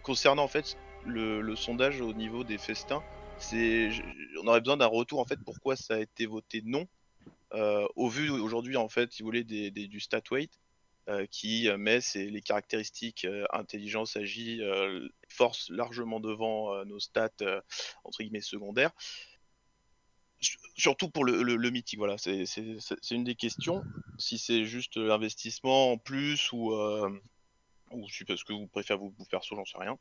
Concernant en fait le sondage au niveau des festins, on aurait besoin d'un retour en fait pourquoi ça a été voté non. Au vu aujourd'hui en fait, si vous voulez du stat weight, qui met les caractéristiques intelligence, agi, force largement devant nos stats entre guillemets secondaires. Surtout pour le mythique, voilà, c'est une des questions. Si c'est juste investissement en plus ou si parce que vous préférez vous perso, j'en sais rien.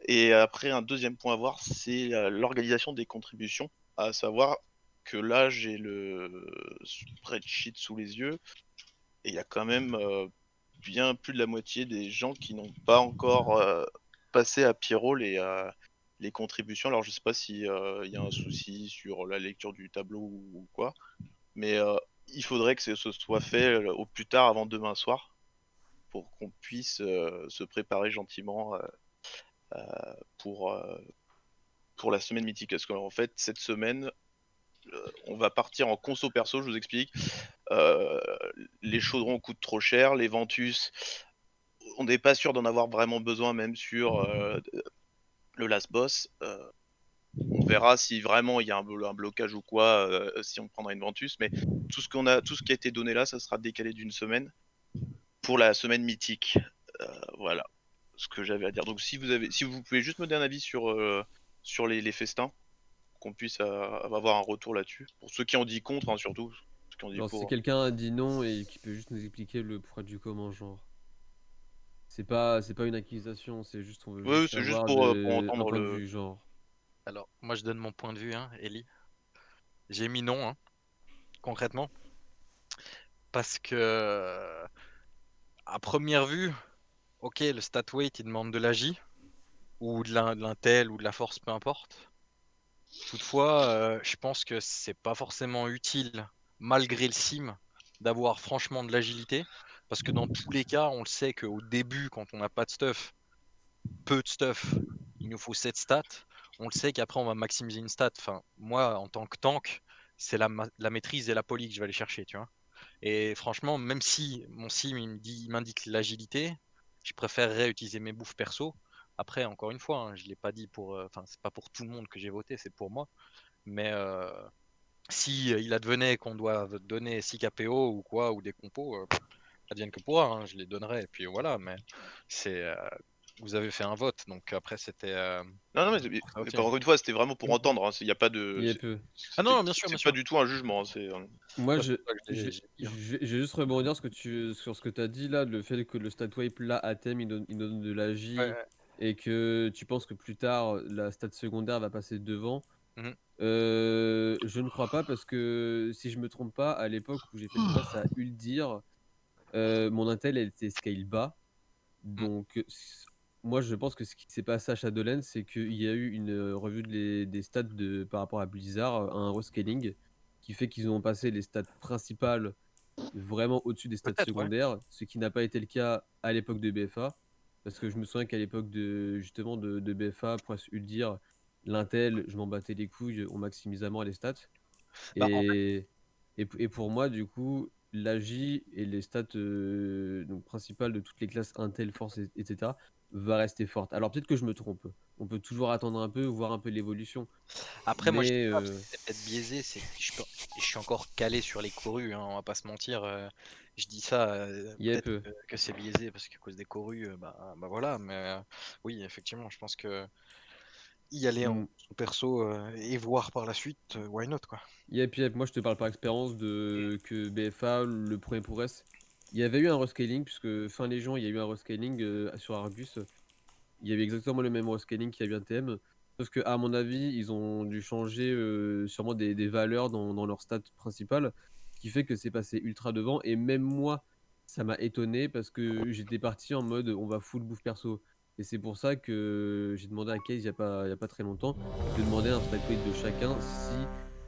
Et après, un deuxième point à voir, c'est l'organisation des contributions. À savoir que là, j'ai le spreadsheet sous les yeux et il y a quand même bien plus de la moitié des gens qui n'ont pas encore passé à Pierrot les contributions. Alors, je sais pas si il y a un souci sur la lecture du tableau ou quoi, mais il faudrait que ce soit fait au plus tard avant demain soir pour qu'on puisse se préparer gentiment pour, euh, pour la semaine mythique. Parce qu'en fait, cette semaine, on va partir en conso perso, je vous explique. Euh, les chaudrons coûtent trop cher, les Ventus, on n'est pas sûr d'en avoir vraiment besoin, même sur le last boss. On verra si vraiment il y a un blocage ou quoi, si on prendra une Ventus. Mais tout ce qui a été donné là, ça sera décalé d'une semaine pour la semaine mythique. Voilà ce que j'avais à dire. Donc si vous pouvez juste me donner un avis sur les festins, qu'on puisse avoir un retour là-dessus. Pour ceux qui ont dit contre, hein, surtout. Ceux qui ont dit Genre, si pour. quelqu'un a dit non et qui peut juste nous expliquer le pourquoi du comment, genre. C'est pas une accusation, c'est juste, on veut Oui, juste c'est juste avoir pour un entendre point de le. vue, genre. Alors, moi, je donne mon point de vue, hein, Ellie. J'ai mis non, hein, concrètement, parce que à première vue, ok, le stat weight, il demande de l'agi, ou de l'intel, ou de la force, peu importe. Toutefois, je pense que c'est pas forcément utile, malgré le sim, d'avoir franchement de l'agilité, parce que dans tous les cas, on le sait qu'au début, quand on n'a pas de stuff, peu de stuff, il nous faut cette stat. On le sait qu'après, on va maximiser une stat. Enfin, moi, en tant que tank, c'est la maîtrise et la poly que je vais aller chercher, tu vois. Et franchement, même si mon sim il m'indique l'agilité, je préférerais utiliser mes bouffes perso. Après, encore une fois, hein, je l'ai pas dit pour, enfin, c'est pas pour tout le monde que j'ai voté, c'est pour moi. Mais si il advenait qu'on doit donner 6 KPO ou quoi, ou des compos, advienne que pourra, hein, je les donnerai. Et puis voilà, mais c'est, vous avez fait un vote, donc après c'était Non, non, ça mais aussi. encore une fois, c'était vraiment pour Mm. entendre. Il y a pas de. Il est peu. Ah non, bien sûr, bien C'est pas sûr. du tout un jugement. Moi, Moi, c'est pour ça que j'ai dit, hein. je vais juste rebondir sur ce que tu as dit là, le fait que le stat wipe là, à thème, il donne de la Ouais, J ouais. et que tu penses que plus tard, la stat secondaire va passer devant. Mhm. Je ne crois pas parce que si je me trompe pas, à l'époque où j'ai fait le press à Uldir, mon intel, elle était scale bas. Mm. Donc, moi, je pense que ce qui s'est passé à Shadowlands, c'est qu'il y a eu une revue des stats par rapport à Blizzard, un rescaling qui fait qu'ils ont passé les stats principales vraiment au-dessus des stats Peut-être, ouais. secondaires, ce qui n'a pas été le cas à l'époque de BFA. Parce que je me souviens qu'à l'époque justement de BFA, Prince Uldir, l'intel, je m'en battais les couilles, on maximise à mort les stats. Bah, Et, et pour moi, du coup, l'AJ et les stats donc principales de toutes les classes Intel, Force, etc., va rester forte. Alors peut-être que je me trompe. On peut toujours attendre un peu, voir un peu l'évolution. après, moi, je dis Mais ça parce que c'est peut-être biaisé, c'est que je suis encore calé sur les corus, hein, on va pas se mentir. Je dis ça, il y a peut-être peu. que c'est biaisé parce qu'à cause des corus, bah voilà. Mais oui, effectivement, je pense que y aller en Hmm. perso et voir par la suite, why not, quoi. Yep, yep. Moi, je te parle par expérience de que BFA, le premier progress, il y avait eu un rescaling, puisque fin Légion, il y a eu un rescaling sur Argus. Il y avait exactement le même rescaling qu'il y a eu un TM. Sauf que, à mon avis, ils ont dû changer sûrement des valeurs dans leur stat principale, ce qui fait que c'est passé ultra devant. Et même moi, ça m'a étonné parce que j'étais parti en mode on va full bouffe perso. Et c'est pour ça que j'ai demandé à Case il y a pas très longtemps de demander un stat weight de chacun si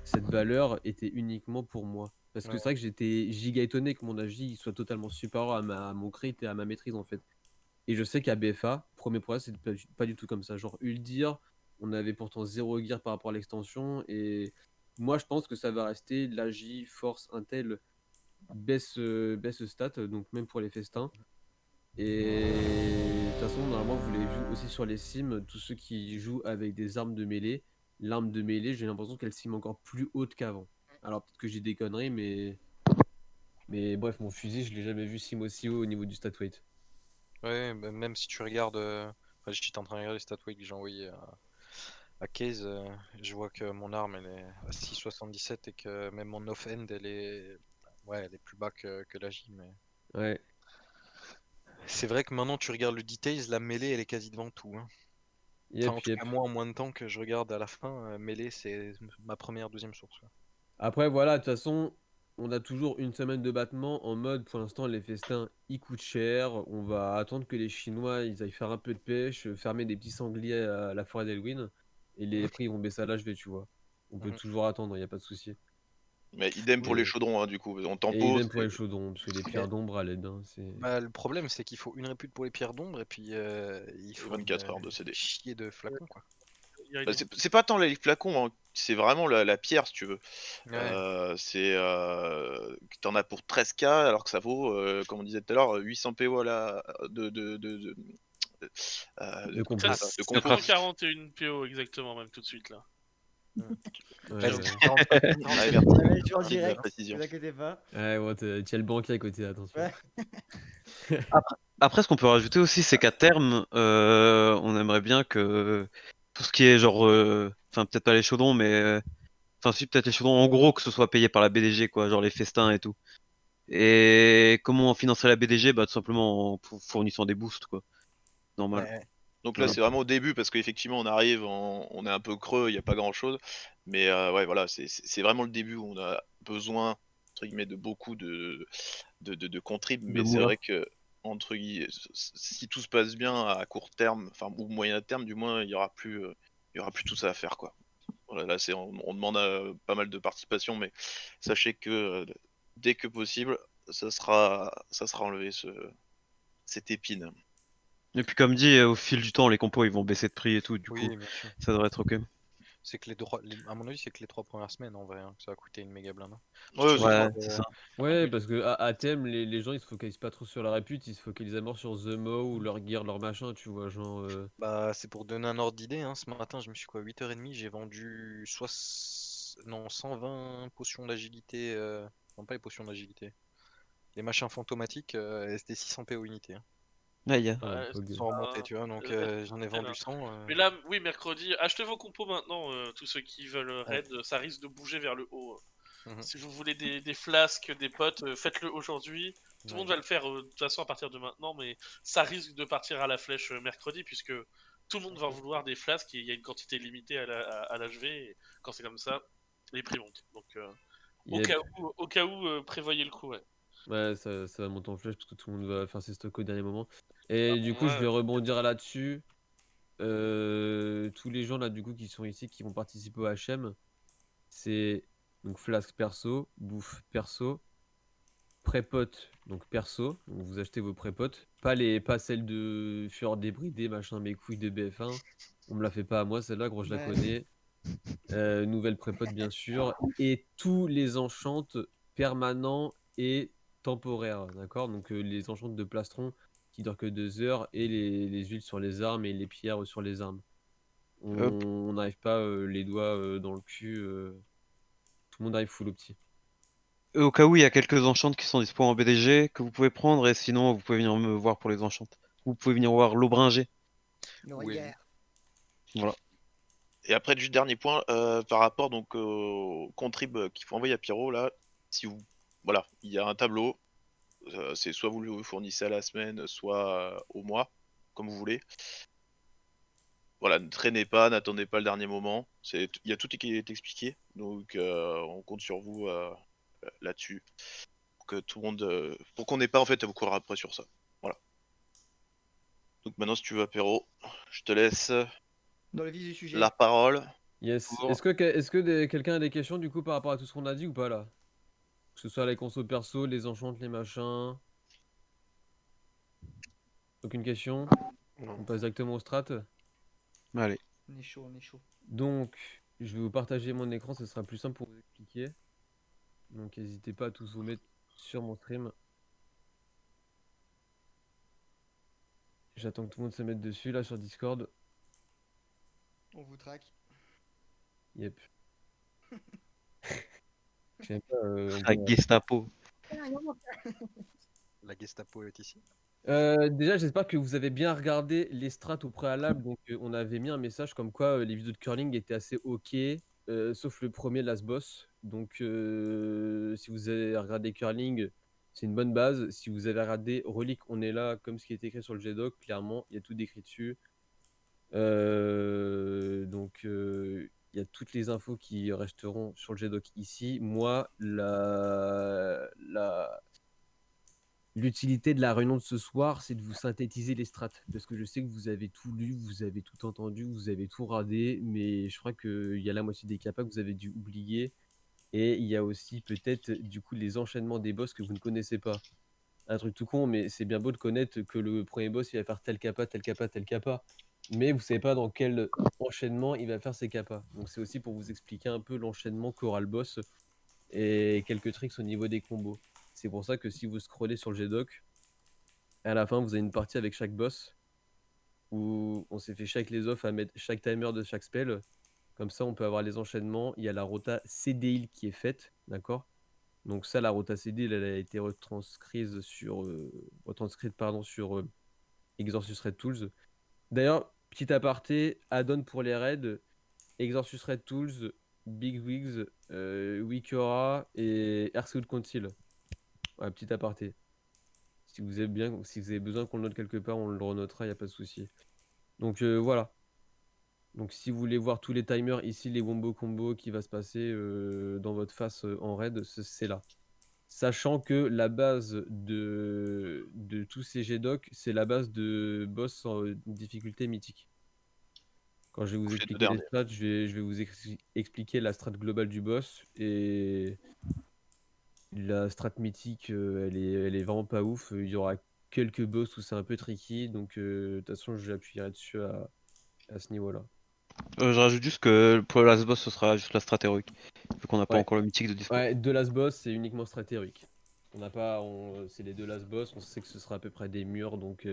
cette valeur était uniquement pour moi. Parce que Ouais. c'est vrai que j'étais giga étonné que mon agi soit totalement supérieur à mon crit et à ma maîtrise en fait. Et je sais qu'à BFA, premier progrès, c'est pas du tout comme ça. Genre Uldir, on avait pourtant zéro gear par rapport à l'extension. Et moi, je pense que ça va rester l'AJ, Force, Intel, baisse stat, donc même pour les festins. Et toute façon, normalement, vous l'avez vu aussi sur les sims, tous ceux qui jouent avec des armes de mêlée, l'arme de mêlée, j'ai l'impression qu'elle sim encore plus haute qu'avant. Alors peut-être que j'ai des conneries, mais bref, mon fusil, je l'ai jamais vu sim aussi haut au niveau du stat weight. Ouais, bah, même si tu regardes. Enfin, j'étais en train de regarder les stat weight que j'ai envoyé à Case, je vois que mon arme elle est à 6,77 et que même mon off-end elle est plus bas que la J. Mais Ouais. c'est vrai que maintenant tu regardes le details, la mêlée elle est quasi devant tout, hein. Enfin, en Yep, tout yep. cas, moi en moins de temps que je regarde à la fin, mêlée c'est ma première, deuxième source, quoi. Après, voilà, de toute façon, on a toujours une semaine de battement en mode, pour l'instant, les festins, ils coûtent cher. On va attendre que les Chinois, ils aillent faire un peu de pêche, fermer des petits sangliers à la forêt d'Halloween, et les Mhm. prix vont baisser à l'HV, tu vois. On peut Mhm. toujours attendre, il n'y a pas de souci. Mais idem pour les Et, chaudrons, hein, du coup. On et tempo, idem pour les chaudrons, parce que les pierres d'ombre à l'aide, hein, c'est... Bah, le problème c'est qu'il faut une répute pour les pierres d'ombre et puis il c'est faut 24 heures de CD. chier de flacons, quoi. Il y a Bah, une- c'est pas tant les flacons, hein, c'est vraiment la pierre, si tu veux. Ouais. C'est que t'en as pour 13K, alors que ça vaut, comme on disait tout à l'heure, 800 PO à la, De comment compo. ça, Ça, de compo. 141 PO exactement, même tout de suite là. Ouais, Bah, J'avoue. ouais. 47 Ouais, 47 merci. Ouais, je suis en Merci de la direct, précision. vous inquiétez pas. Ouais, ouais, tiens le banquier à côté, attention. Ouais. Après, ce qu'on peut rajouter aussi, c'est qu'à terme, on aimerait bien que tout ce qui est genre, enfin peut-être pas les chaudrons, mais enfin si peut-être les chaudrons, en gros que ce soit payé par la BDG, quoi, genre les festins et tout. Et comment on financerait la BDG? Bah tout simplement en fournissant des boosts, quoi, normal. Ouais. Donc là, Voilà. c'est vraiment au début parce qu'effectivement, on arrive, on est un peu creux, il n'y a pas grand-chose. Mais ouais, voilà, c'est vraiment le début où on a besoin, entre guillemets, de beaucoup de contrib. De Mais c'est moulin. vrai que, entre guillemets, si tout se passe bien à court terme, enfin, ou moyen terme, du moins, il y aura plus tout ça à faire, quoi. Voilà, là, on demande pas mal de participation, mais sachez que dès que possible, ça sera enlevé, cette épine. Et puis comme dit, au fil du temps, les compos ils vont baisser de prix et tout, du coup, Oui, bien sûr. ça devrait être ok. C'est que à mon avis, c'est que les 3 premières semaines en vrai, hein, que ça a coûté une méga blinde, hein. Ouais, Tu c'est Ouais, regardes, c'est ça. Ouais, parce que à thème, les gens ils se focalisent pas trop sur la répute, ils se focalisent à mort sur The Mo ou leur gear, leur machin, tu vois, genre. bah, c'est pour donner un ordre d'idée, hein. Ce matin, je me suis quoi, 8h30, j'ai vendu non, 120 potions d'agilité. Non, pas les potions d'agilité. Les machins fantomatiques, c'était 600 PO unité, hein. Aïe. Ouais, Ok. Sans remonter, tu vois, donc j'en ai vendu non. 100. Mais là, oui, mercredi, achetez vos compos maintenant, tous ceux qui veulent raid, ça risque de bouger vers le haut. Mhm. Si vous voulez des flasques, des potes, faites-le aujourd'hui. Tout le monde Ouais. va le faire de toute façon à partir de maintenant, mais ça risque de partir à la flèche mercredi, puisque tout le monde va vouloir des flasques et il y a une quantité limitée à l'HV, et quand c'est comme ça, les prix montent. Donc Yep. au cas où prévoyez le coup, ouais. Ouais, ça va monter en flèche parce que tout le monde va faire ses stocks au dernier moment. Et du coup, je vais Ouais, rebondir là-dessus. Tous les gens là, du coup, qui sont ici, qui vont participer au HM, c'est donc flasque perso, bouffe perso, prépote donc perso. Donc vous achetez vos prépotes, pas celle de Fureur débridée, machin, mes couilles de BF1. On me la fait pas à moi, celle-là, gros, je la Ouais. connais. Nouvelle prépote, bien sûr. Et tous les enchantes permanents et temporaires, d'accord? Donc les enchantes de plastron qui durent que 2 heures et les huiles sur les armes et les pierres sur les armes. Hop. On n'arrive pas les doigts dans le cul. Tout le monde arrive full au petit. Au cas où, il y a quelques enchantes qui sont dispo en BDG que vous pouvez prendre, et sinon, vous pouvez venir me voir pour les enchantes. Vous pouvez venir voir l'Aubringer. Oui. Noyère. Voilà. Et après, du dernier point, par rapport donc au contrib qu'il faut envoyer à Pyro, là, si vous, voilà, il y a un tableau, c'est soit vous le fournissez à la semaine, soit au mois, comme vous voulez. Voilà, ne traînez pas, n'attendez pas le dernier moment. Il y a tout qui est expliqué, donc on compte sur vous là-dessus, pour que tout le monde, pour qu'on n'ait pas en fait à vous courir après sur ça. Voilà. Donc maintenant, si tu veux, apéro, je te laisse Dans le vif du sujet. la parole. Yes. Pour- Est-ce que quelqu'un a des questions du coup par rapport à tout ce qu'on a dit ou pas là? Que ce soit les consos perso, les enchantes, les machins. Aucune question? Non. On passe directement au strat. Allez. On est chaud, on est chaud. Donc, je vais vous partager mon écran, ce sera plus simple pour vous expliquer. Donc, n'hésitez pas à tous vous mettre sur mon stream. J'attends que tout le monde se mette dessus là sur Discord. On vous traque. Yep. Je sais pas, La Gestapo. La Gestapo est ici. Déjà, j'espère que vous avez bien regardé les strats au préalable. Donc, on avait mis un message comme quoi les vidéos de curling étaient assez ok, sauf le premier Last Boss. Donc, si vous avez regardé curling, c'est une bonne base. Si vous avez regardé Relic, on est là, comme ce qui est écrit sur le GDoc, clairement, il y a tout décrit dessus. Donc, il y a toutes les infos qui resteront sur le GDoc ici. Moi, l'utilité de la réunion de ce soir, c'est de vous synthétiser les strats. Parce que je sais que vous avez tout lu, vous avez tout entendu, vous avez tout radé, mais je crois qu'il y a la moitié des capas que vous avez dû oublier. Et il y a aussi peut-être du coup les enchaînements des boss que vous ne connaissez pas. Un truc tout con, mais c'est bien beau de connaître que le premier boss il va faire tel capa, tel capa, tel capa. Mais vous savez pas dans quel enchaînement il va faire ses capas. Donc c'est aussi pour vous expliquer un peu l'enchaînement qu'aura le boss et quelques tricks au niveau des combos. C'est pour ça que si vous scrollez sur le GDoc, à la fin vous avez une partie avec chaque boss où on s'est fait chaque les off à mettre chaque timer de chaque spell. Comme ça on peut avoir les enchaînements. Il y a la rota CD heal qui est faite, d'accord. Donc ça, la rota CD, elle a été retranscrite sur, Exorcus Red Tools. D'ailleurs, petit aparté, add-on pour les raids, Exorcus Red Tools, Big Wigs, Wikora et Airsoft Council. Ouais, petit aparté. Si vous avez besoin qu'on le note quelque part, on le renotera, il n'y a pas de souci. Donc voilà. Donc si vous voulez voir tous les timers ici, les wombo combos qui va se passer dans votre face en raid, c'est là. Sachant que la base de tous ces GDoc, c'est la base de boss en difficulté mythique. Quand je vais vous Les deux expliquer les derniers. strats, je vais vous expliquer la strat globale du boss. Et la strat mythique, elle est vraiment pas ouf. Il y aura quelques boss où c'est un peu tricky. Donc de toute façon, j'appuierai dessus à ce niveau-là. Je rajoute juste que pour le last boss, ce sera juste la strat héroïque. Vu qu'on n'a pas Ouais. encore le mythique de dispo. Ouais, deux last boss, c'est uniquement strat héroïque. On n'a pas, c'est les deux last boss. On sait que ce sera à peu près des murs, donc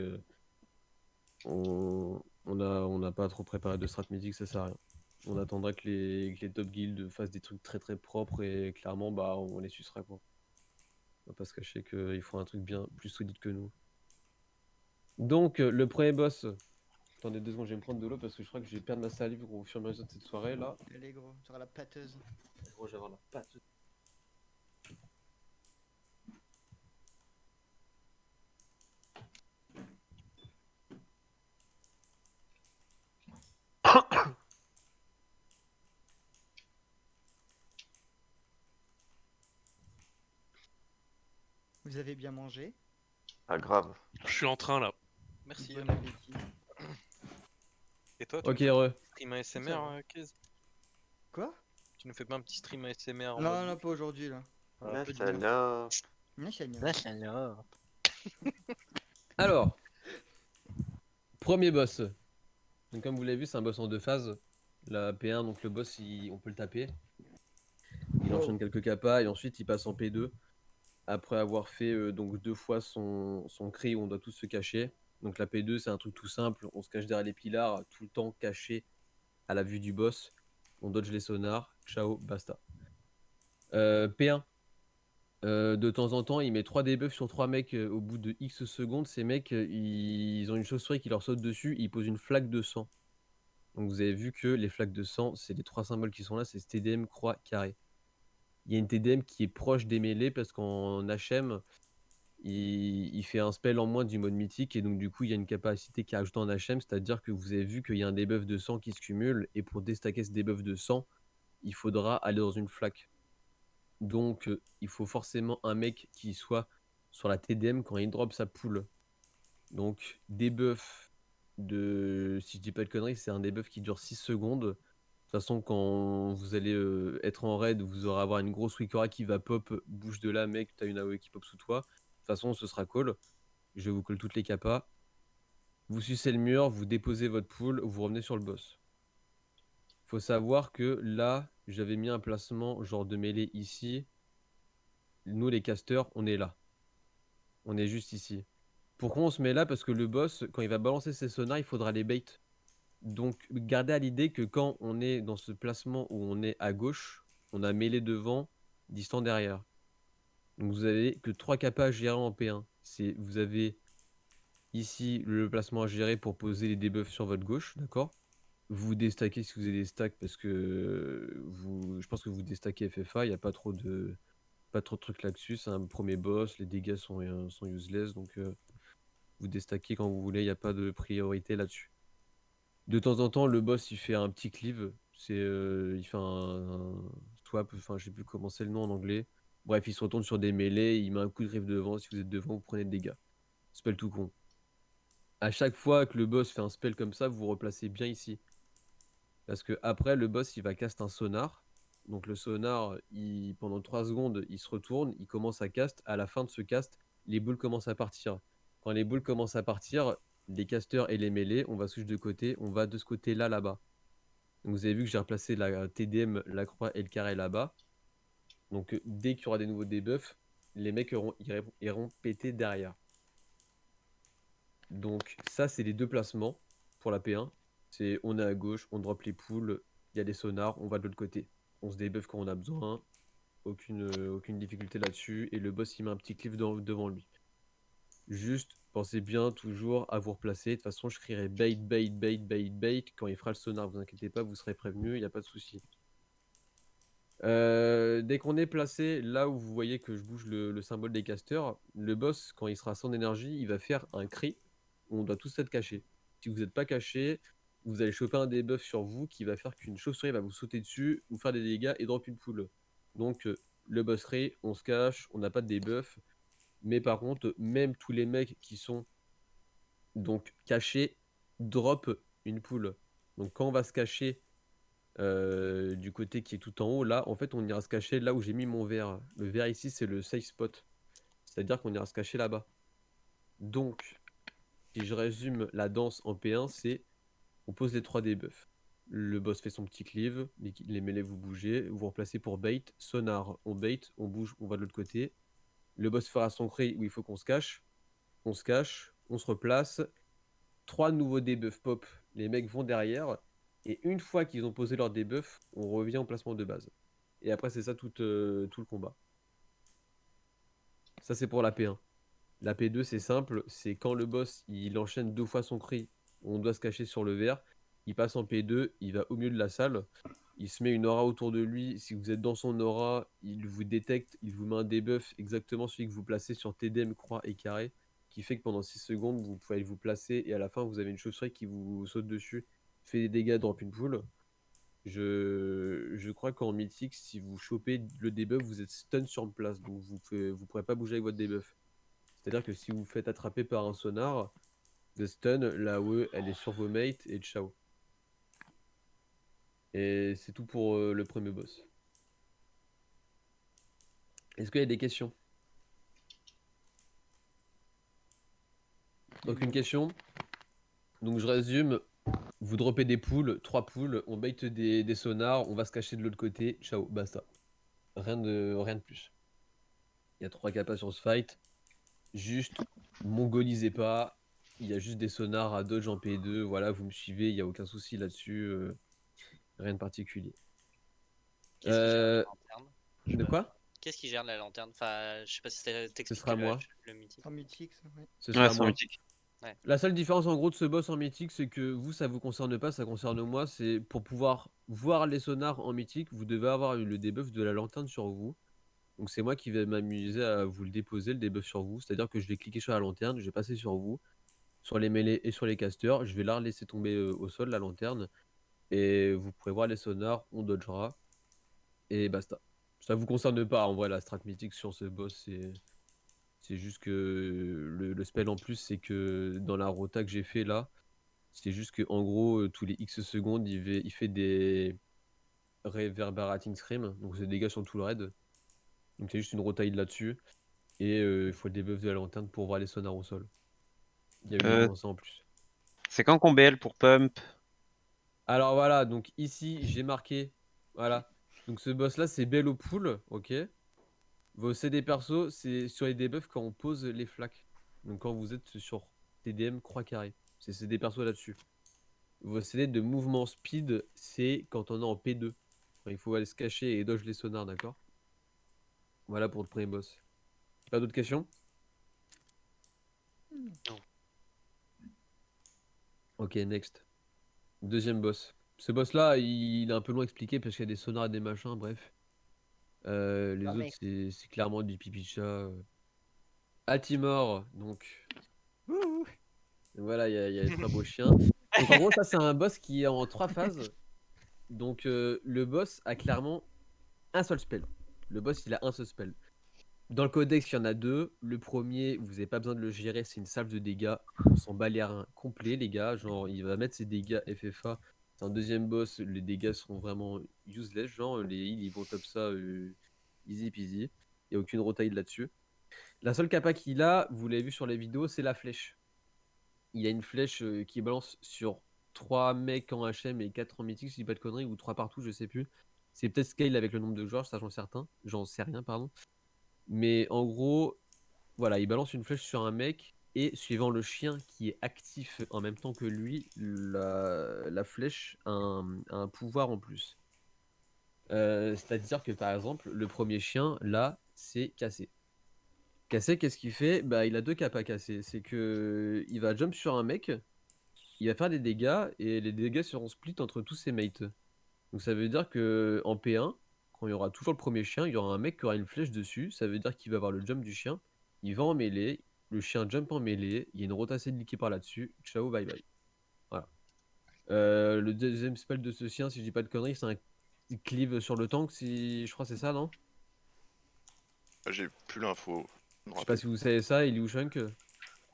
on n'a pas trop préparé de strat mythique, ça sert à rien. On attendra que les top guilds fassent des trucs très très propres et clairement, bah, on les sucera quoi. On va pas se cacher qu'ils font un truc bien plus solide que nous. Donc, le premier boss. Attendez 2 secondes, je vais me prendre de l'eau parce que je crois que je vais perdre ma salive au fur et à mesure de cette soirée là. Allez, gros, tu auras la pâteuse. Gros, je vais avoir la patte. Vous avez bien mangé. Ah, grave. Je suis en train là. Merci. Bon appétit. Et toi, tu Ok, nous fais heureux. un petit stream ASMR, Ça va. Kiz Quoi? Tu nous fais pas un petit stream ASMR en Non, mode- non, pas aujourd'hui là. un peu de Machallah. Machallah. Alors, premier boss. Donc, comme vous l'avez vu, c'est un boss en 2 phases. La P1, donc le boss, on peut le taper. Il enchaîne quelques capas et ensuite il passe en P2. Après avoir fait donc 2 fois son cri où on doit tous se cacher. Donc la P2, c'est un truc tout simple. On se cache derrière les pilars, tout le temps caché à la vue du boss. On dodge les sonars. Ciao, basta. P1. De temps en temps, il met 3 debuffs sur 3 mecs au bout de X secondes. Ces mecs, ils ont une chauve-souris qui leur saute dessus. Ils posent une flaque de sang. Donc vous avez vu que les flaques de sang, c'est les 3 symboles qui sont là. C'est TDM, croix, carré. Il y a une TDM qui est proche des mêlées parce qu'en HM, il fait un spell en moins du mode mythique et donc du coup il y a une capacité qui est ajoutée en HM, c'est-à-dire que vous avez vu qu'il y a un debuff de sang qui se cumule et pour déstacker ce debuff de sang, il faudra aller dans une flaque. Donc il faut forcément un mec qui soit sur la TDM quand il drop sa poule. Donc debuff de, si je dis pas de conneries, c'est un debuff qui dure 6 secondes. De toute façon, quand vous allez être en raid, vous aurez avoir une grosse Wikora qui va pop, bouge de là, mec, t'as une AOE qui pop sous toi. De toute façon, ce sera call. Je vais vous call toutes les capas. Vous sucez le mur, vous déposez votre pool, vous revenez sur le boss. Faut savoir que là, j'avais mis un placement genre de mêlée ici. Nous, les casters, on est là. On est juste ici. Pourquoi on se met là? Parce que le boss, quand il va balancer ses sonars, il faudra les bait. Donc gardez à l'idée que quand on est dans ce placement où on est à gauche, on a mêlé devant, distant derrière. Donc vous avez que 3 capas à gérer en P1. Vous avez ici le placement à gérer pour poser les debuffs sur votre gauche, d'accord? Vous déstackez si vous avez des stacks parce que je pense que vous déstackez FFA, il n'y a pas trop de trucs là-dessus. C'est un premier boss, les dégâts sont useless, donc vous déstackez quand vous voulez, il n'y a pas de priorité là-dessus. De temps en temps, le boss il fait un petit cleave, il fait un swap, enfin je sais plus comment c'est le nom en anglais. Bref, il se retourne sur des mêlées, il met un coup de griffe devant, si vous êtes devant, vous prenez des dégâts. Spell tout con. À chaque fois que le boss fait un spell comme ça, vous vous replacez bien ici. Parce que après le boss il va cast un sonar. Donc le sonar, pendant 3 secondes, il se retourne, il commence à cast. À la fin de ce cast, les boules commencent à partir. Quand les boules commencent à partir, les casters et les mêlées, on va switch de côté, on va de ce côté-là, là-bas. Donc vous avez vu que j'ai replacé la TDM, la croix et le carré là-bas. Donc dès qu'il y aura des nouveaux debuffs, les mecs iront péter derrière. Donc ça, c'est les deux placements pour la P1. On est à gauche, on drop les poules, il y a des sonars, on va de l'autre côté. On se débuff quand on a besoin, aucune difficulté là-dessus. Et le boss, il met un petit cliff devant lui. Juste, pensez bien toujours à vous replacer. De toute façon, je crierai bait, bait, bait, bait, bait. Quand il fera le sonar, vous inquiétez pas, vous serez prévenu, il n'y a pas de souci. Dès qu'on est placé là où vous voyez que je bouge le symbole des casters, le boss, quand il sera sans énergie, il va faire un cri. On doit tous être cachés. Si vous n'êtes pas caché, vous allez choper un debuff sur vous qui va faire qu'une chauve-souris va vous sauter dessus, vous faire des dégâts et drop une poule. Donc le boss cri, on se cache, on n'a pas de debuff. Mais par contre, même tous les mecs qui sont donc cachés drop une poule. Donc quand on va se cacher du côté qui est tout en haut, là, en fait, on ira se cacher là où j'ai mis mon verre. Le verre ici, c'est le safe spot. C'est-à-dire qu'on ira se cacher là-bas. Donc, si je résume la danse en P1, c'est on pose les 3 debuffs. Le boss fait son petit cleave, les mêlées vous bougez, vous replacez pour bait, sonar, on bait, on bouge, on va de l'autre côté. Le boss fera son cri où il faut qu'on se cache. On se cache, on se replace. 3 nouveaux debuffs pop, les mecs vont derrière. Et une fois qu'ils ont posé leur debuff, on revient au placement de base. Et après, c'est ça tout le combat. Ça, c'est pour la P1. La P2, c'est simple. C'est quand le boss, il enchaîne 2 fois son cri, on doit se cacher sur le verre. Il passe en P2, il va au milieu de la salle. Il se met une aura autour de lui. Si vous êtes dans son aura, il vous détecte, il vous met un debuff exactement celui que vous placez sur TDM, croix et carré, qui fait que pendant 6 secondes, vous pouvez vous placer et à la fin, vous avez une chauve-souris qui vous saute dessus, fait des dégâts, drop une poule. Je crois qu'en mythique, si vous chopez le debuff, vous êtes stun sur place, donc vous pourrez pas bouger avec votre debuff. C'est-à-dire que si vous vous faites attraper par un sonar, vous êtes stun, la AOE, elle est sur vos mates et ciao. Et c'est tout pour le premier boss. Est-ce qu'il y a des questions? Aucune question? Donc je résume, vous droppez des poules, 3 poules, on bait des sonars, on va se cacher de l'autre côté, ciao, basta. Rien de plus. Il y a 3 capas sur ce fight. Juste, mongolisez pas. Il y a juste des sonars à dodge en P2. Voilà, vous me suivez, il n'y a aucun souci là-dessus. Rien de particulier. Qu'est-ce qui gère la lanterne? Je sais De pas. quoi? Qu'est-ce qui gère la lanterne? Enfin, je sais pas si t'expliques sera moi. le mythique. En mythique, ça, ouais. Ce Ouais, sera c'est moi. mythique. La seule différence en gros de ce boss en mythique, c'est que vous, ça vous concerne pas, ça concerne moi. C'est pour pouvoir voir les sonars en mythique, vous devez avoir eu le debuff de la lanterne sur vous. Donc c'est moi qui vais m'amuser à vous le déposer, le debuff sur vous. C'est-à-dire que je vais cliquer sur la lanterne, je vais passer sur vous, sur les mêlées et sur les casters. Je vais la laisser tomber au sol, la lanterne. Et vous pourrez voir les sonars, on dodgera. Et basta. Ça vous concerne pas en vrai, la strat mythique sur ce boss, c'est juste que le spell en plus, c'est que dans la rota que j'ai fait là, c'est juste que en gros, tous les X secondes, il fait des reverberating scream, donc c'est des dégâts sur tout le raid. Donc c'est juste une rotaille là-dessus. Et il faut le debuff de la lanterne pour voir les sonars au sol. Il y a uniquement ça en plus. C'est quand qu'on BL pour pump? Alors voilà, donc ici j'ai marqué. Voilà. Donc ce boss là, c'est Belle au pool, ok. Vos CD perso, c'est sur les debuffs quand on pose les flaques. Donc quand vous êtes sur TDM croix carré, c'est des persos là-dessus. Vos CD de mouvement speed, c'est quand on est en P2. Enfin, il faut aller se cacher et dodge les sonars, d'accord? Voilà pour le premier boss. Pas d'autres questions? Non. Ok, next. Deuxième boss. Ce boss-là, il est un peu long à expliquer parce qu'il y a des sonars et des machins, bref. Les Ah, autres, mec. c'est clairement du pipi de chat. Altimore, donc. Wouhou. Donc voilà, il y a les trois beaux chiens. Donc en gros, ça, c'est un boss qui est en 3 phases. Donc le boss a clairement un seul spell. Le boss, il a un seul spell. Dans le codex, il y en a 2. Le premier, vous n'avez pas besoin de le gérer, c'est une salve de dégâts. On s'en bat les reins complet, les gars. Genre, il va mettre ses dégâts FFA. C'est un deuxième boss, les dégâts seront vraiment useless. Genre, les heals, ils vont top ça easy peasy. Il n'y a aucune rotaille là-dessus. La seule capa qu'il a, vous l'avez vu sur les vidéos, c'est la flèche. Il y a une flèche qui balance sur 3 mecs en HM et 4 en mythique, si je dis pas de conneries, ou 3 partout, je sais plus. C'est peut-être scale avec le nombre de joueurs, ça j'en sais rien, pardon. Mais en gros, voilà, il balance une flèche sur un mec et suivant le chien qui est actif en même temps que lui, la flèche a un pouvoir en plus. C'est-à-dire que par exemple, le premier chien, là, c'est cassé. Cassé, qu'est-ce qu'il fait? Bah, il a 2 capas cassés. C'est que il va jump sur un mec, il va faire des dégâts et les dégâts seront split entre tous ses mates. Donc ça veut dire que en P1, quand il y aura toujours le premier chien, il y aura un mec qui aura une flèche dessus. Ça veut dire qu'il va avoir le jump du chien. Il va en mêlée. Le chien jump en mêlée. Il y a une rotation de liquide par là-dessus. Ciao, bye bye. Voilà. Le deuxième spell de ce chien, si je dis pas de conneries, c'est un cleave sur le tank. Si je crois que c'est ça, non? J'ai plus l'info. Je me Je sais pas rappelle. si vous savez ça, Eli ou Shunk.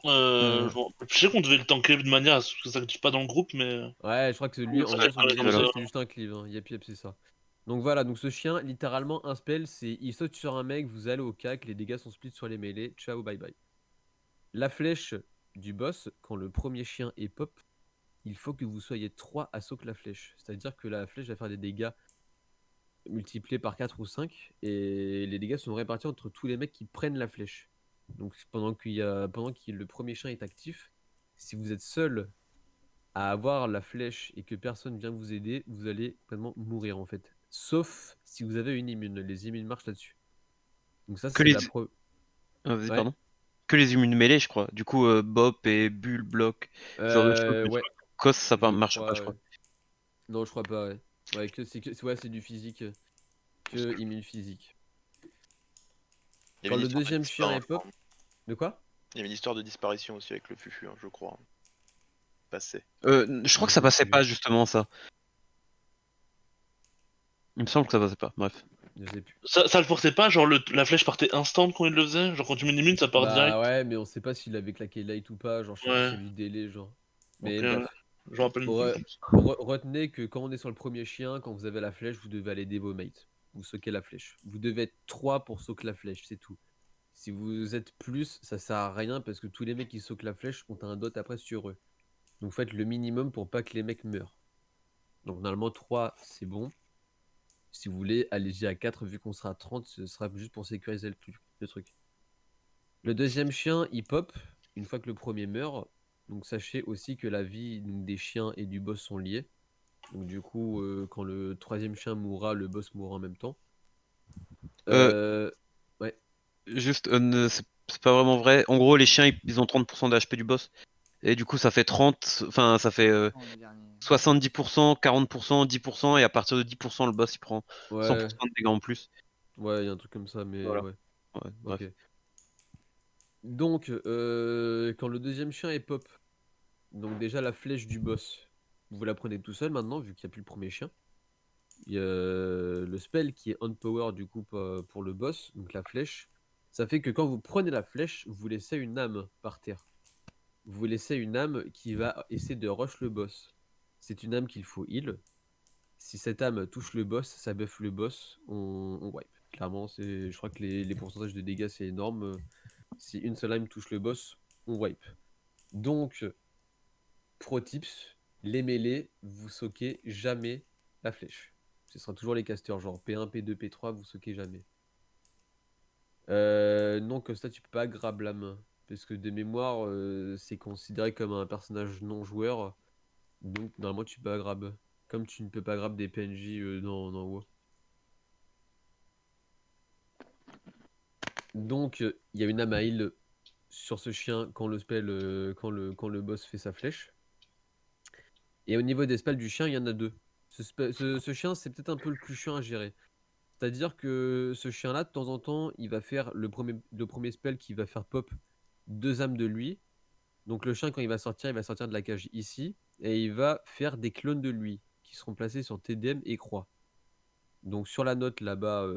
Je sais qu'on devait le tanker de manière à ce que ça ne tue pas dans le groupe, mais. Ouais, je crois que lui, en Ça gros, reste son pas deuxième comme ça. spell, c'était juste un cleave. Hein. Yep, c'est ça. Donc voilà, donc ce chien, littéralement, un spell, c'est il saute sur un mec, vous allez au cac, les dégâts sont split sur les mêlées, ciao, bye bye. La flèche du boss, quand le premier chien est pop, il faut que vous soyez 3 à soak la flèche. C'est-à-dire que la flèche va faire des dégâts multipliés par 4 ou 5, et les dégâts sont répartis entre tous les mecs qui prennent la flèche. Donc pendant que le premier chien est actif, si vous êtes seul à avoir la flèche et que personne vient vous aider, vous allez complètement mourir en fait. Sauf si vous avez une immune. Les immunes marchent là-dessus. Donc ça, Que c'est les... la preuve. Vas-y, Ouais. pardon. Que les immunes mêlées, je crois. Du coup, Bop et Bull, Block, ce genre de choses. Mais Ouais. Cos, ça Je marche pas, crois, je crois. ouais. Non, je crois pas, ouais. Ouais, ouais, c'est du physique. Que immune physique. Il y Quand avait une le histoire de deuxième chien disparition, est je crois. pop. De quoi? Il y avait une histoire de disparition aussi avec le Fufu, hein, je crois. Passé. Je crois Je que ça sais passait plus. pas, justement, ça. Il me semble que ça passait pas. Bref. Je sais plus. Ça le forçait pas, genre la flèche partait instant quand il le faisait? Genre quand tu mets une immune, ça part Bah direct? ouais, mais on sait pas s'il avait claqué light ou pas. Genre, je sais plus Ouais, s'il y a du délai, genre. ok, Mais ouais. bref. Je me rappelle une fois Re- comme ça. Retenez que quand on est sur le premier chien, quand vous avez la flèche, vous devez aller des vos mates. Vous soquez la flèche. Vous devez être 3 pour soquer la flèche, c'est tout. Si vous êtes plus, ça sert à rien parce que tous les mecs qui soquent la flèche ont un dot après sur eux. Donc faites le minimum pour pas que les mecs meurent. Donc normalement 3 c'est bon. Si vous voulez, allez-y à 4 vu qu'on sera à 30, ce sera juste pour sécuriser le truc. Le deuxième chien, il pop une fois que le premier meurt. Donc sachez aussi que la vie des chiens et du boss sont liées. Donc du coup, quand le troisième chien mourra, le boss mourra en même temps. Euh, Ouais. Juste, c'est pas vraiment vrai. En gros, les chiens, ils ont 30% de HP du boss. Et du coup, ça fait 30, enfin, ça fait Oh, le dernier. 70%, 40%, 10%, et à partir de 10%, le boss, il prend Ouais. 100% de dégâts en plus. Ouais, il y a un truc comme ça, mais Voilà. ouais. Ouais, Ok. bref. Donc, quand le deuxième chien est pop, donc déjà la flèche du boss, vous la prenez tout seul maintenant, vu qu'il n'y a plus le premier chien. Il y a le spell qui est on power du coup pour le boss, donc la flèche. Ça fait que quand vous prenez la flèche, vous laissez une âme par terre. Vous laissez une âme qui va essayer de rush le boss. C'est une âme qu'il faut heal. Si cette âme touche le boss, ça buff le boss, on wipe. Clairement, je crois que les pourcentages de dégâts c'est énorme. Si une seule âme touche le boss, on wipe. Donc, pro tips, les mêlées, vous soquez jamais la flèche. Ce sera toujours les casters, genre P1, P2, P3, vous soquez jamais. Non, comme ça, tu peux pas grab l'âme. parce que de mémoire, c'est considéré comme un personnage non joueur, donc normalement tu peux pas grab. Comme tu ne peux pas grab des PNJ dans WoW. Donc il y a une âme à heal sur ce chien quand le spell, quand le boss fait sa flèche. Et au niveau des spells du chien, il y en a deux. Ce chien, c'est peut-être un peu le plus chiant à gérer. C'est-à-dire que ce chien-là, de temps en temps, il va faire le premier spell qui va faire pop 2 âmes de lui. Donc le chien, quand il va sortir de la cage ici. Et il va faire des clones de lui, qui seront placés sur TDM et croix. Donc sur la note là-bas,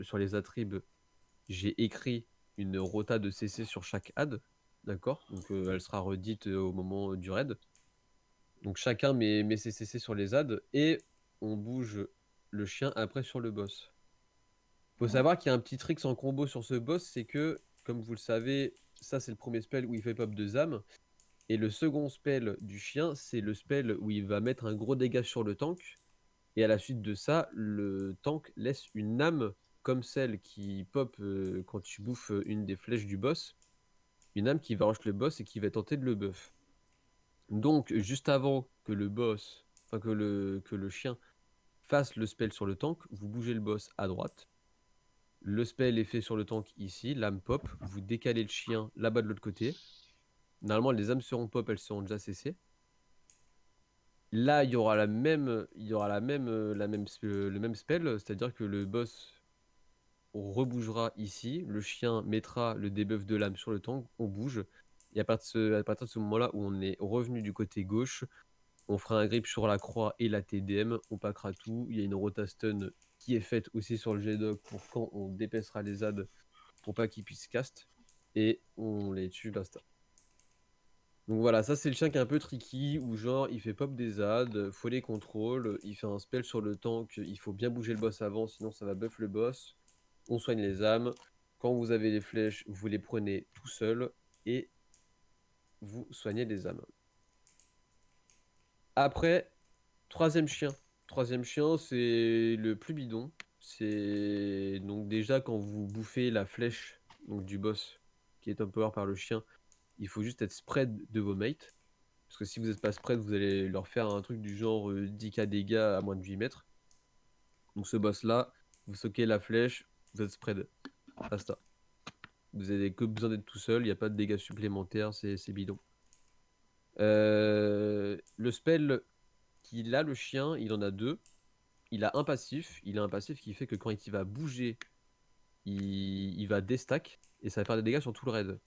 sur les attributs, j'ai écrit une rota de CC sur chaque add. D'accord. Donc elle sera redite au moment du raid. Donc chacun met ses CC sur les adds. Et on bouge le chien après sur le boss. Faut savoir qu'il y a un petit trick en combo sur ce boss, c'est que, comme vous le savez, ça c'est le premier spell où il fait pop 2 âmes. Et le second spell du chien, c'est le spell où il va mettre un gros dégât sur le tank. Et à la suite de ça, le tank laisse une âme comme celle qui pop quand tu bouffes une des flèches du boss. Une âme qui va rush le boss et qui va tenter de le buff. Donc, juste avant que le boss, enfin que le chien fasse le spell sur le tank, vous bougez le boss à droite. Le spell est fait sur le tank ici, l'âme pop. Vous décalez le chien là-bas de l'autre côté. Normalement, les âmes seront pop, elles seront déjà cessées. Là, il y aura le même spell, c'est-à-dire que le boss rebougera ici. Le chien mettra le debuff de l'âme sur le tank, on bouge. Et à partir de ce moment-là où on est revenu du côté gauche, on fera un grip sur la croix et la TDM, on packera tout. Il y a une rota stun qui est faite aussi sur le G-Dog pour quand on dépaissera les adds pour pas qu'ils puissent cast. Et on les tue, basta. Donc voilà, ça c'est le chien qui est un peu tricky, où genre il fait pop des adds, faut les contrôles, il fait un spell sur le tank, il faut bien bouger le boss avant, sinon ça va buff le boss. On soigne les âmes. Quand vous avez les flèches, vous les prenez tout seul et vous soignez les âmes. Après, troisième chien. Troisième chien, c'est le plus bidon. C'est donc déjà quand vous bouffez la flèche donc, du boss qui est top power par le chien, il faut juste être spread de vos mates. Parce que si vous n'êtes pas spread, vous allez leur faire un truc du genre 10k dégâts à moins de 8 mètres. Donc ce boss là, vous soquez la flèche, vous êtes spread. Basta. Vous avez que besoin d'être tout seul, il n'y a pas de dégâts supplémentaires, c'est bidon. Le spell qu'il a, le chien, il en a deux. Il a un passif qui fait que quand il va bouger, il va déstack et ça va faire des dégâts sur tout le raid.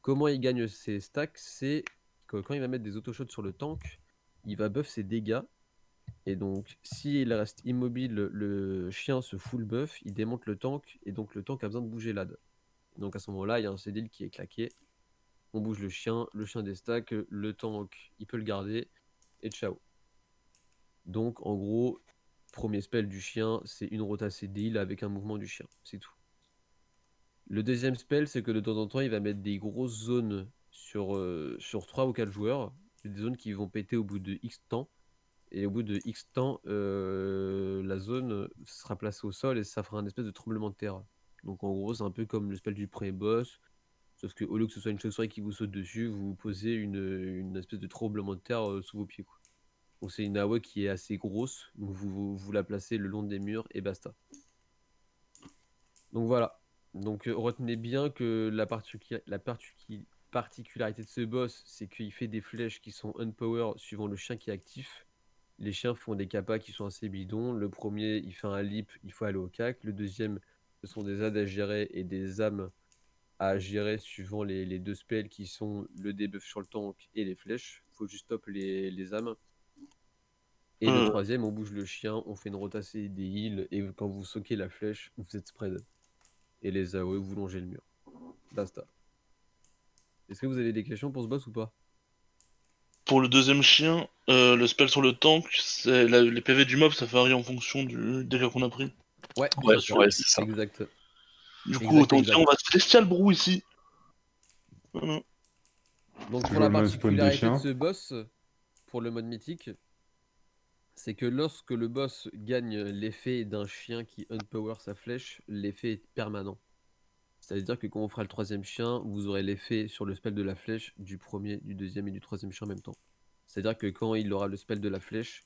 Comment il gagne ses stacks? C'est que quand il va mettre des autoshots sur le tank, il va buff ses dégâts. Et donc, s'il reste immobile, le chien se full buff, il démonte le tank, et donc le tank a besoin de bouger l'ad. Donc à ce moment-là, il y a un cédile qui est claqué. On bouge le chien déstack, le tank, il peut le garder, et ciao. Donc en gros, premier spell du chien, c'est une rota cédile avec un mouvement du chien, c'est tout. Le deuxième spell, c'est que de temps en temps, il va mettre des grosses zones sur 3 ou 4 joueurs. C'est des zones qui vont péter au bout de X temps. Et au bout de X temps, la zone sera placée au sol et ça fera un espèce de tremblement de terre. Donc en gros, c'est un peu comme le spell du premier boss. Sauf que au lieu que ce soit une chauve-souris qui vous saute dessus, vous posez une espèce de tremblement de terre sous vos pieds. Quoi. Donc c'est une AOE qui est assez grosse. Donc vous la placez le long des murs et basta. Donc voilà. Donc retenez bien que la particularité de ce boss, c'est qu'il fait des flèches qui sont unpower suivant le chien qui est actif. Les chiens font des capas qui sont assez bidons. Le premier, il fait un leap, il faut aller au cac. Le deuxième, ce sont des adds à gérer et des âmes à gérer suivant les deux spells qui sont le debuff sur le tank et les flèches. Il faut juste top les âmes. Et le troisième, on bouge le chien, on fait une rotation des heals et quand vous soquez la flèche, vous êtes spread. Et les AOE, vous longez le mur. Basta. Est-ce que vous avez des questions pour ce boss ou pas? Pour le deuxième chien, le spell sur le tank, les PV du mob, ça varie en fonction du dégât qu'on a pris. Ouais, Ouais, c'est ouais, c'est ça. exact. Du coup, autant dire, on va Celestial Brew ici. Voilà. Donc pour Toujours la le même spawn de particularité de chien. ce boss, pour le mode mythique, c'est que lorsque le boss gagne l'effet d'un chien qui unpower sa flèche, l'effet est permanent. C'est-à-dire que quand on fera le 3e chien, vous aurez l'effet sur le spell de la flèche du 1er, du 2e et du 3e chien en même temps. C'est-à-dire que quand il aura le spell de la flèche,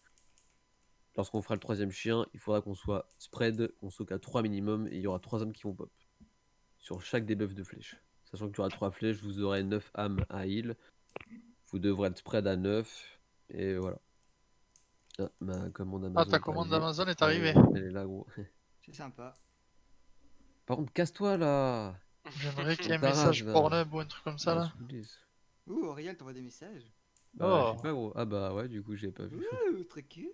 lorsqu'on fera le 3e chien, il faudra qu'on soit spread, qu'on soit à 3 minimum, et il y aura 3 âmes qui vont pop. Sur chaque debuff de flèche. Sachant qu'il y aura 3 flèches, vous aurez 9 âmes à heal. Vous devrez être spread à 9. Et voilà. Ah, ma commande Amazon. Ah, ta est commande arrivée. d'Amazon est Ah, arrivée. elle est là, gros. C'est sympa. Par contre, casse-toi là. J'aimerais qu'il y ait un Ta message rage, là. Pornhub ou un truc comme ça là. Ouh, Auriel t'envoie des messages. Bah, je Oh. sais pas, gros. Ah, bah ouais, du coup, j'ai pas vu. Ouh, très cool.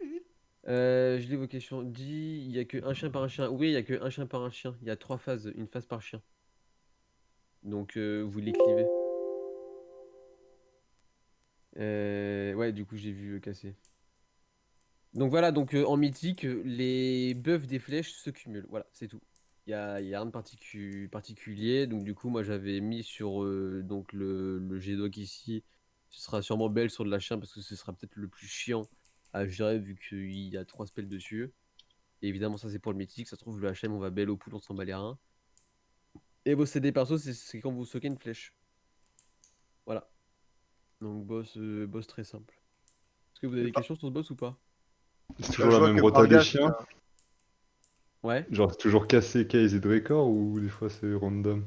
Je lis vos questions. Dit, il y a que un chien par un chien. Oui, il y a que un chien par un chien. Il y a 3 phases, une phase par chien. Donc, vous les clivez. Ouais, du coup, j'ai vu casser. Donc voilà, donc en mythique, les buffs des flèches se cumulent. Voilà, c'est tout. Il y a rien de particulier. Donc du coup, moi j'avais mis sur donc le G-Dog ici. Ce sera sûrement belle sur de la chien parce que ce sera peut-être le plus chiant à gérer vu qu'il y a 3 spells dessus. Et évidemment, ça c'est pour le mythique. Ça se trouve, le HM, on va belle au poule, on s'en bat les reins. Et vos CD perso, c'est quand vous soquez une flèche. Voilà. Donc boss très simple. Est-ce que vous avez des questions sur ce boss ou pas? C'est toujours la même rota des chiens. Ouais. Genre, c'est toujours cassé, case et Drakor ou des fois c'est random?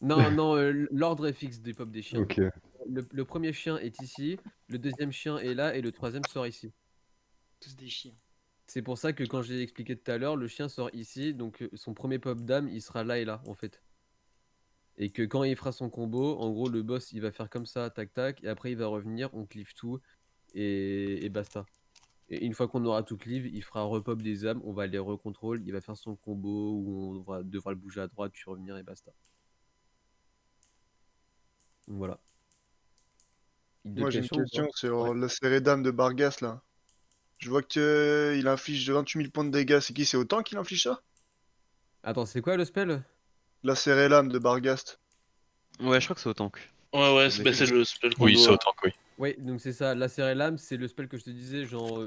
Non, non, l'ordre est fixe des pop des chiens. Ok. Le premier chien est ici, le deuxième chien est là et le troisième sort ici. Tous des chiens. C'est pour ça que quand j'ai expliqué tout à l'heure, le chien sort ici, donc son premier pop d'âme, il sera là et là en fait. Et que quand il fera son combo, en gros le boss il va faire comme ça, tac tac, et après il va revenir, on clive tout et basta. Et une fois qu'on aura tout cleave, il fera repop des âmes, on va les recontrôle, il va faire son combo où on devra le bouger à droite puis revenir et basta. Donc voilà. Moi j'ai une question sur la série d'âme de Barghast là. Je vois que il inflige 28 000 points de dégâts. C'est qui? C'est autant qu'il inflige ça? Attends, c'est quoi le spell? La série l'âme de Barghast. Ouais, je crois que c'est autant que. Ouais, c'est le spell qu'on Oui, doit- c'est autant que oui. Ouais, donc c'est ça, lacérer l'âme, c'est le spell que je te disais, genre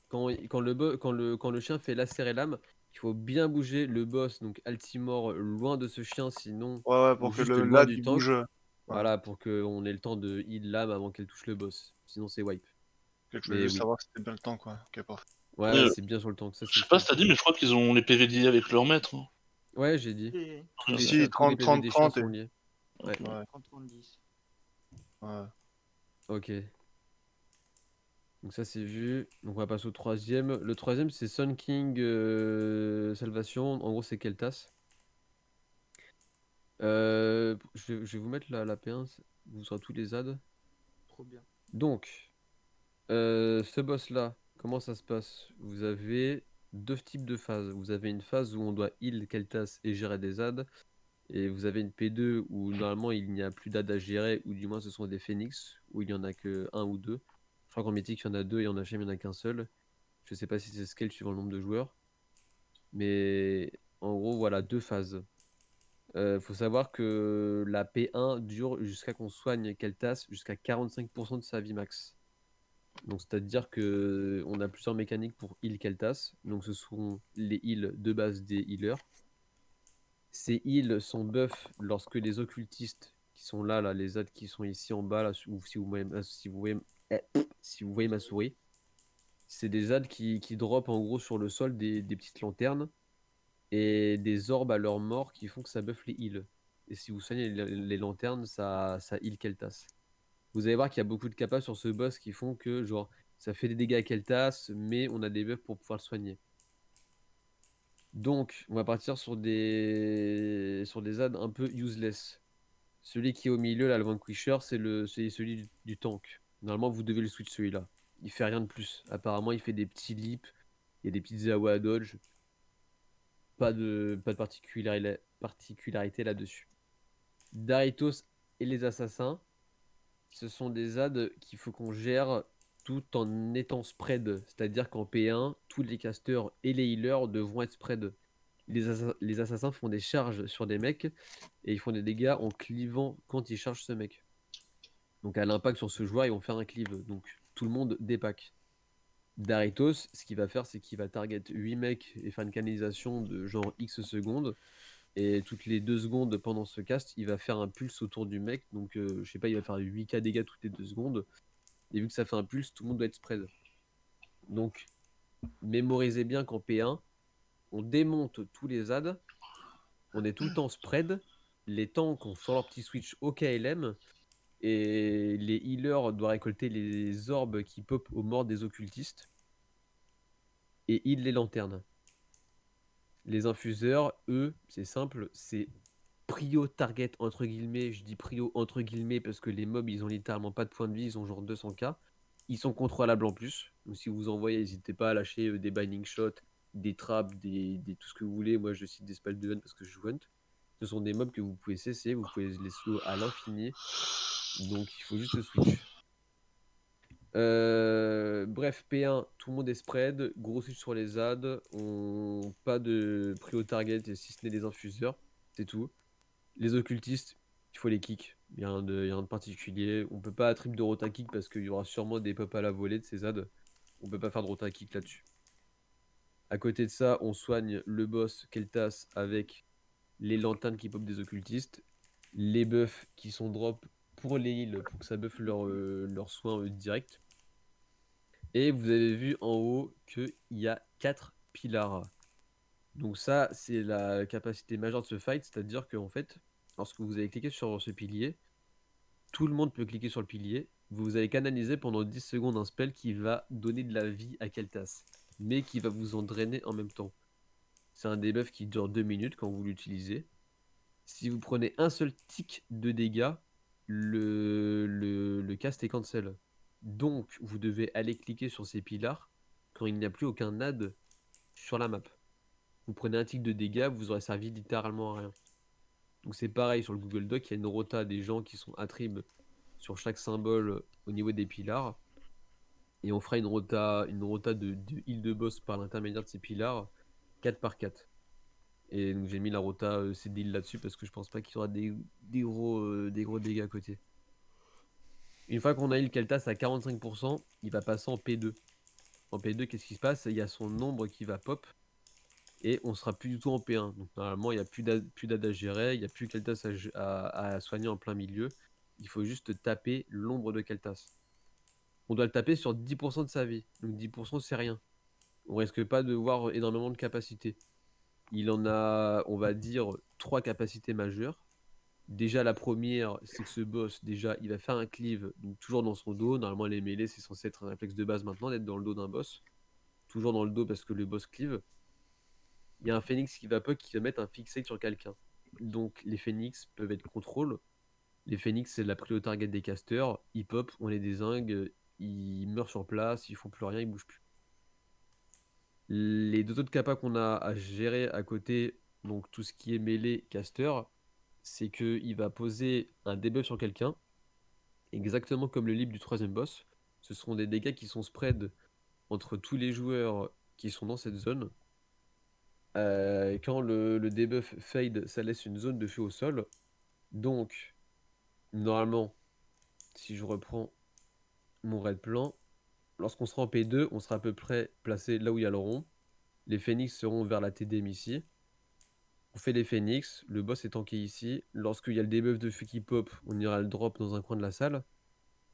quand le chien fait lacérer l'âme, il faut bien bouger le boss, donc Altimore, loin de ce chien, sinon, Ouais, ou pour que juste le loin lad du il tank. bouge. Ouais. Voilà, pour qu'on ait le temps de heal l'âme avant qu'elle touche le boss, sinon c'est wipe. Je voulais Mais juste oui. savoir si c'était bien le temps quoi. Ok, parfait. Ouais, Euh, c'est bien sur le tank, ça Je c'est sais pas le si t'as dit, mais je crois qu'ils ont les PV liés avec leur maître. Hein. Ouais, j'ai dit. Et Tous les Si, chiens- tous les 30, PV 30, des chiens 30 sont liés. Ouais. Ouais. 30-30-10. Ouais. Ok. Donc ça c'est vu. Donc on va passer au troisième. Le troisième c'est Sun King Salvation. En gros c'est Keltas. Je vais vous mettre la P1. Vous aurez tous les adds. Trop bien. Donc ce boss là, comment ça se passe? Vous avez deux types de phases. Vous avez une phase où on doit heal Keltas et gérer des adds. Et vous avez une P2 où normalement il n'y a plus d'adds à gérer, ou du moins ce sont des phoenix, où il n'y en a que un ou deux. Je crois qu'en mythique il y en a deux et en HM il n'y en a qu'un seul. Je sais pas si c'est scale suivant le nombre de joueurs. Mais en gros voilà, deux phases. Faut savoir que la P1 dure jusqu'à qu'on soigne Keltas jusqu'à 45% de sa vie max. Donc c'est-à-dire que on a plusieurs mécaniques pour heal Keltas. Donc ce sont les heals de base des healers. Ces heals sont buff lorsque les occultistes qui sont là, les adds qui sont ici en bas, là, ou si vous voyez ma souris, c'est des adds qui drop en gros sur le sol des petites lanternes et des orbes à leur mort qui font que ça buff les heals. Et si vous soignez les lanternes, ça heal Keltas. Vous allez voir qu'il y a beaucoup de capas sur ce boss qui font que genre ça fait des dégâts à Keltas, mais on a des buffs pour pouvoir le soigner. Donc, on va partir sur des adds un peu useless. Celui qui est au milieu, là, le Vanquisher, c'est celui du tank. Normalement, vous devez le switch celui-là. Il fait rien de plus. Apparemment, il fait des petits leaps, il y a des petites AOE à dodge. Pas de particularité là-dessus. Daritos et les assassins, ce sont des adds qu'il faut qu'on gère tout en étant spread. C'est-à-dire qu'en P1, tous les casters et les healers devront être spread. Les assassins font des charges sur des mecs et ils font des dégâts en clivant quand ils chargent ce mec. Donc à l'impact sur ce joueur, ils vont faire un cleave. Donc tout le monde dépack. Daritos, ce qu'il va faire, c'est qu'il va target 8 mecs et faire une canalisation de genre X secondes. Et toutes les 2 secondes pendant ce cast, il va faire un pulse autour du mec. Donc, je sais pas, il va faire 8k dégâts toutes les 2 secondes. Et vu que ça fait un pulse, tout le monde doit être spread. Donc, mémorisez bien qu'en P1, on démonte tous les ZAD. On est tout le temps spread. Les tanks ont sur leur petit switch au KLM. Et les healers doivent récolter les orbes qui pop aux morts des occultistes. Et heal les lanternes. Les infuseurs, eux, c'est simple, c'est prio target entre guillemets. Je dis prio entre guillemets parce que les mobs, ils ont littéralement pas de points de vie, ils ont genre 200k. Ils sont contrôlables en plus. Donc si vous envoyez, n'hésitez pas à lâcher des binding shots, des traps, tout ce que vous voulez. Moi, je cite des spells de hunt parce que je joue hunt. Ce sont des mobs que vous pouvez cesser, vous pouvez les slow à l'infini. Donc il faut juste switch. Bref, P1, tout le monde est spread, gros switch sur les ZAD, pas de prio target si ce n'est des infuseurs, c'est tout. Les occultistes, il faut les kicks, il n'y a rien de particulier. On peut pas trip de rota kick parce qu'il y aura sûrement des pop à la volée de ces ZAD. On peut pas faire de rota kick là-dessus. À côté de ça, on soigne le boss Keltas avec les lanternes qui pop des occultistes, les buffs qui sont drop pour les heals pour que ça buff leurs soins direct. Et vous avez vu en haut qu'il y a 4 pillars. Donc ça, c'est la capacité majeure de ce fight, c'est-à-dire qu'en fait, lorsque vous allez cliquer sur ce pilier, tout le monde peut cliquer sur le pilier. Vous allez canaliser pendant 10 secondes un spell qui va donner de la vie à Keltas, mais qui va vous en drainer en même temps. C'est un debuff qui dure 2 minutes quand vous l'utilisez. Si vous prenez un seul tick de dégâts, le cast est cancel. Donc, vous devez aller cliquer sur ces pillars quand il n'y a plus aucun ad sur la map. Vous prenez un tick de dégâts, vous aurez servi littéralement à rien. Donc c'est pareil sur le Google Doc, il y a une rota des gens qui sont attrib sur chaque symbole au niveau des pillars. Et on fera une rota de heal de boss par l'intermédiaire de ces pillars, 4 par 4. Et donc j'ai mis la rota CD là-dessus parce que je pense pas qu'il y aura des gros dégâts à côté. Une fois qu'on a eu le Keltas à 45%, il va passer en P2. En P2, qu'est-ce qui se passe? Il y a son nombre qui va pop. Et on sera plus du tout en P1. Donc normalement, il n'y a plus d'AD à gérer, il n'y a plus Keltas à soigner en plein milieu. Il faut juste taper l'ombre de Keltas. On doit le taper sur 10% de sa vie. Donc 10% c'est rien. On risque pas de voir énormément de capacités. Il en a, on va dire, 3 capacités majeures. Déjà la première, c'est que ce boss, déjà, il va faire un cleave, donc toujours dans son dos. Normalement les mêlées, c'est censé être un réflexe de base maintenant, d'être dans le dos d'un boss. Toujours dans le dos parce que le boss cleave. Il y a un phoenix qui va mettre un fixate sur quelqu'un. Donc les phoenix peuvent être contrôle. Les phoenix, c'est la prio target des casters. Ils pop, on les dézingue, ils meurent sur place, ils font plus rien, ils bougent plus. Les 2 autres capas qu'on a à gérer à côté, donc tout ce qui est mêlée caster, c'est qu'il va poser un debuff sur quelqu'un, exactement comme le lip du 3ème boss. Ce seront des dégâts qui sont spread entre tous les joueurs qui sont dans cette zone. Quand le debuff fade, ça laisse une zone de feu au sol. Donc, normalement, si je reprends mon raid plan, lorsqu'on sera en P2, on sera à peu près placé là où il y a le rond. Les phoenix seront vers la TDM ici. On fait les phoenix, le boss est tanké ici. Lorsqu'il y a le debuff de feu qui pop, on ira le drop dans un coin de la salle.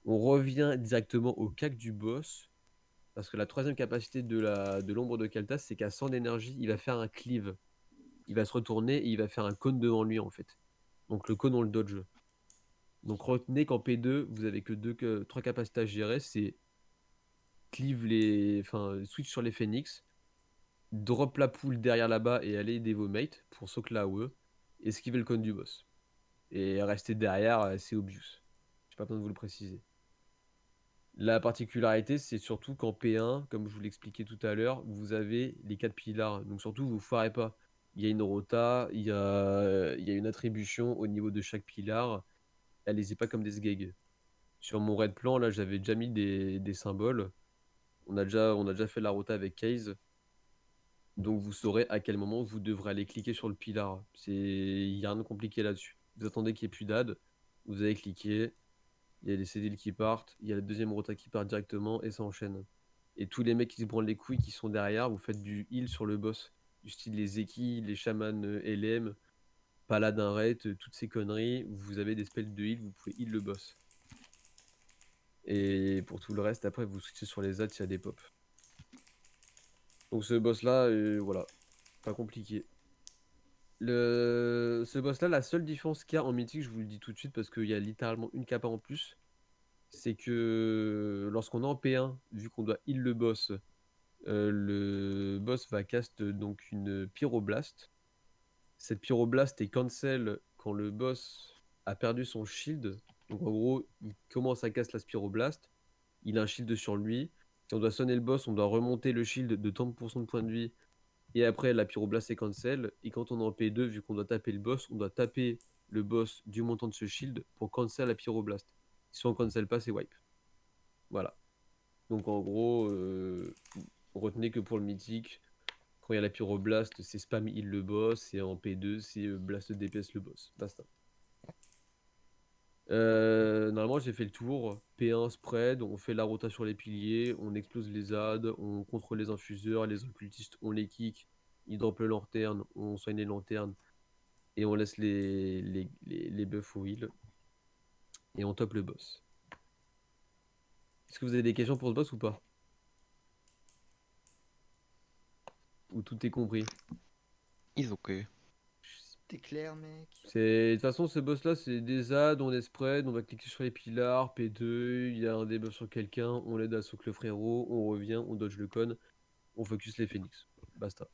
On revient directement au cac du boss. Parce que la 3ème capacité de l'ombre de Keltas, c'est qu'à 100 d'énergie, il va faire un cleave. Il va se retourner et il va faire un cône devant lui en fait. Donc le cône on le dodge. Donc retenez qu'en P2, vous avez que 3 capacités à gérer, c'est cleave switch sur les phoenix, drop la poule derrière là-bas et aller aider vos mates pour soak la AOE, esquiver le cône du boss. Et rester derrière, c'est obvious. J'ai pas besoin de vous le préciser. La particularité, c'est surtout qu'en P1, comme je vous l'expliquais tout à l'heure, vous avez les 4 pillars. Donc surtout, vous ne foirez pas. Il y a une rota, il y a une attribution au niveau de chaque pilar. Allez-y pas comme des sgags. Sur mon raid plan, là, j'avais déjà mis des symboles. On a déjà fait la rota avec Case. Donc vous saurez à quel moment vous devrez aller cliquer sur le pilar. Il n'y a rien de compliqué là-dessus. Vous attendez qu'il n'y ait plus d'ad. Vous allez cliquer. Il y a les cédiles qui partent. Il y a la 2ème rota qui part directement et ça enchaîne. Et tous les mecs qui se branlent les couilles qui sont derrière, vous faites du heal sur le boss. Du style les Zeki, les chamans LM. paladin rate, toutes ces conneries, vous avez des spells de heal, vous pouvez heal le boss. Et pour tout le reste, après, vous switchez sur les adds s'il y a des pops. Donc ce boss-là, voilà, pas compliqué. Ce boss-là, la seule différence qu'il y a en mythique, je vous le dis tout de suite parce qu'il y a littéralement une capa en plus, c'est que lorsqu'on est en P1, vu qu'on doit heal le boss va cast donc une pyroblast. Cette pyroblast est cancel quand le boss a perdu son shield. Donc en gros, il commence à cast la pyroblast. Il a un shield sur lui. Si on doit sonner le boss, on doit remonter le shield de 30% de points de vie. Et après, la pyroblast est cancel. Et quand on est en P2, vu qu'on doit taper le boss, on doit taper le boss du montant de ce shield pour cancel la pyroblast. Si on cancel pas, c'est wipe. Voilà. Donc en gros, retenez que pour le mythique, quand il y a la pyroblast, c'est spam heal le boss, et en P2, c'est blast DPS le boss. Basta. Normalement, j'ai fait le tour. P1 spread, on fait la rota sur les piliers, on explose les adds, on contrôle les infuseurs, les occultistes, on les kick, ils drop le lanterne, on soigne les lanternes, et on laisse les buffs au heal. Et on top le boss. Est-ce que vous avez des questions pour ce boss ou pas? Ou tout est compris? Is ok. T'es clair, mec. De toute façon, ce boss-là, c'est des adds, on est spread, on va cliquer sur les pilars, P2, il y a un debuff sur quelqu'un, on l'aide à soak le frérot, on revient, on dodge le con, on focus les phoenix. Basta.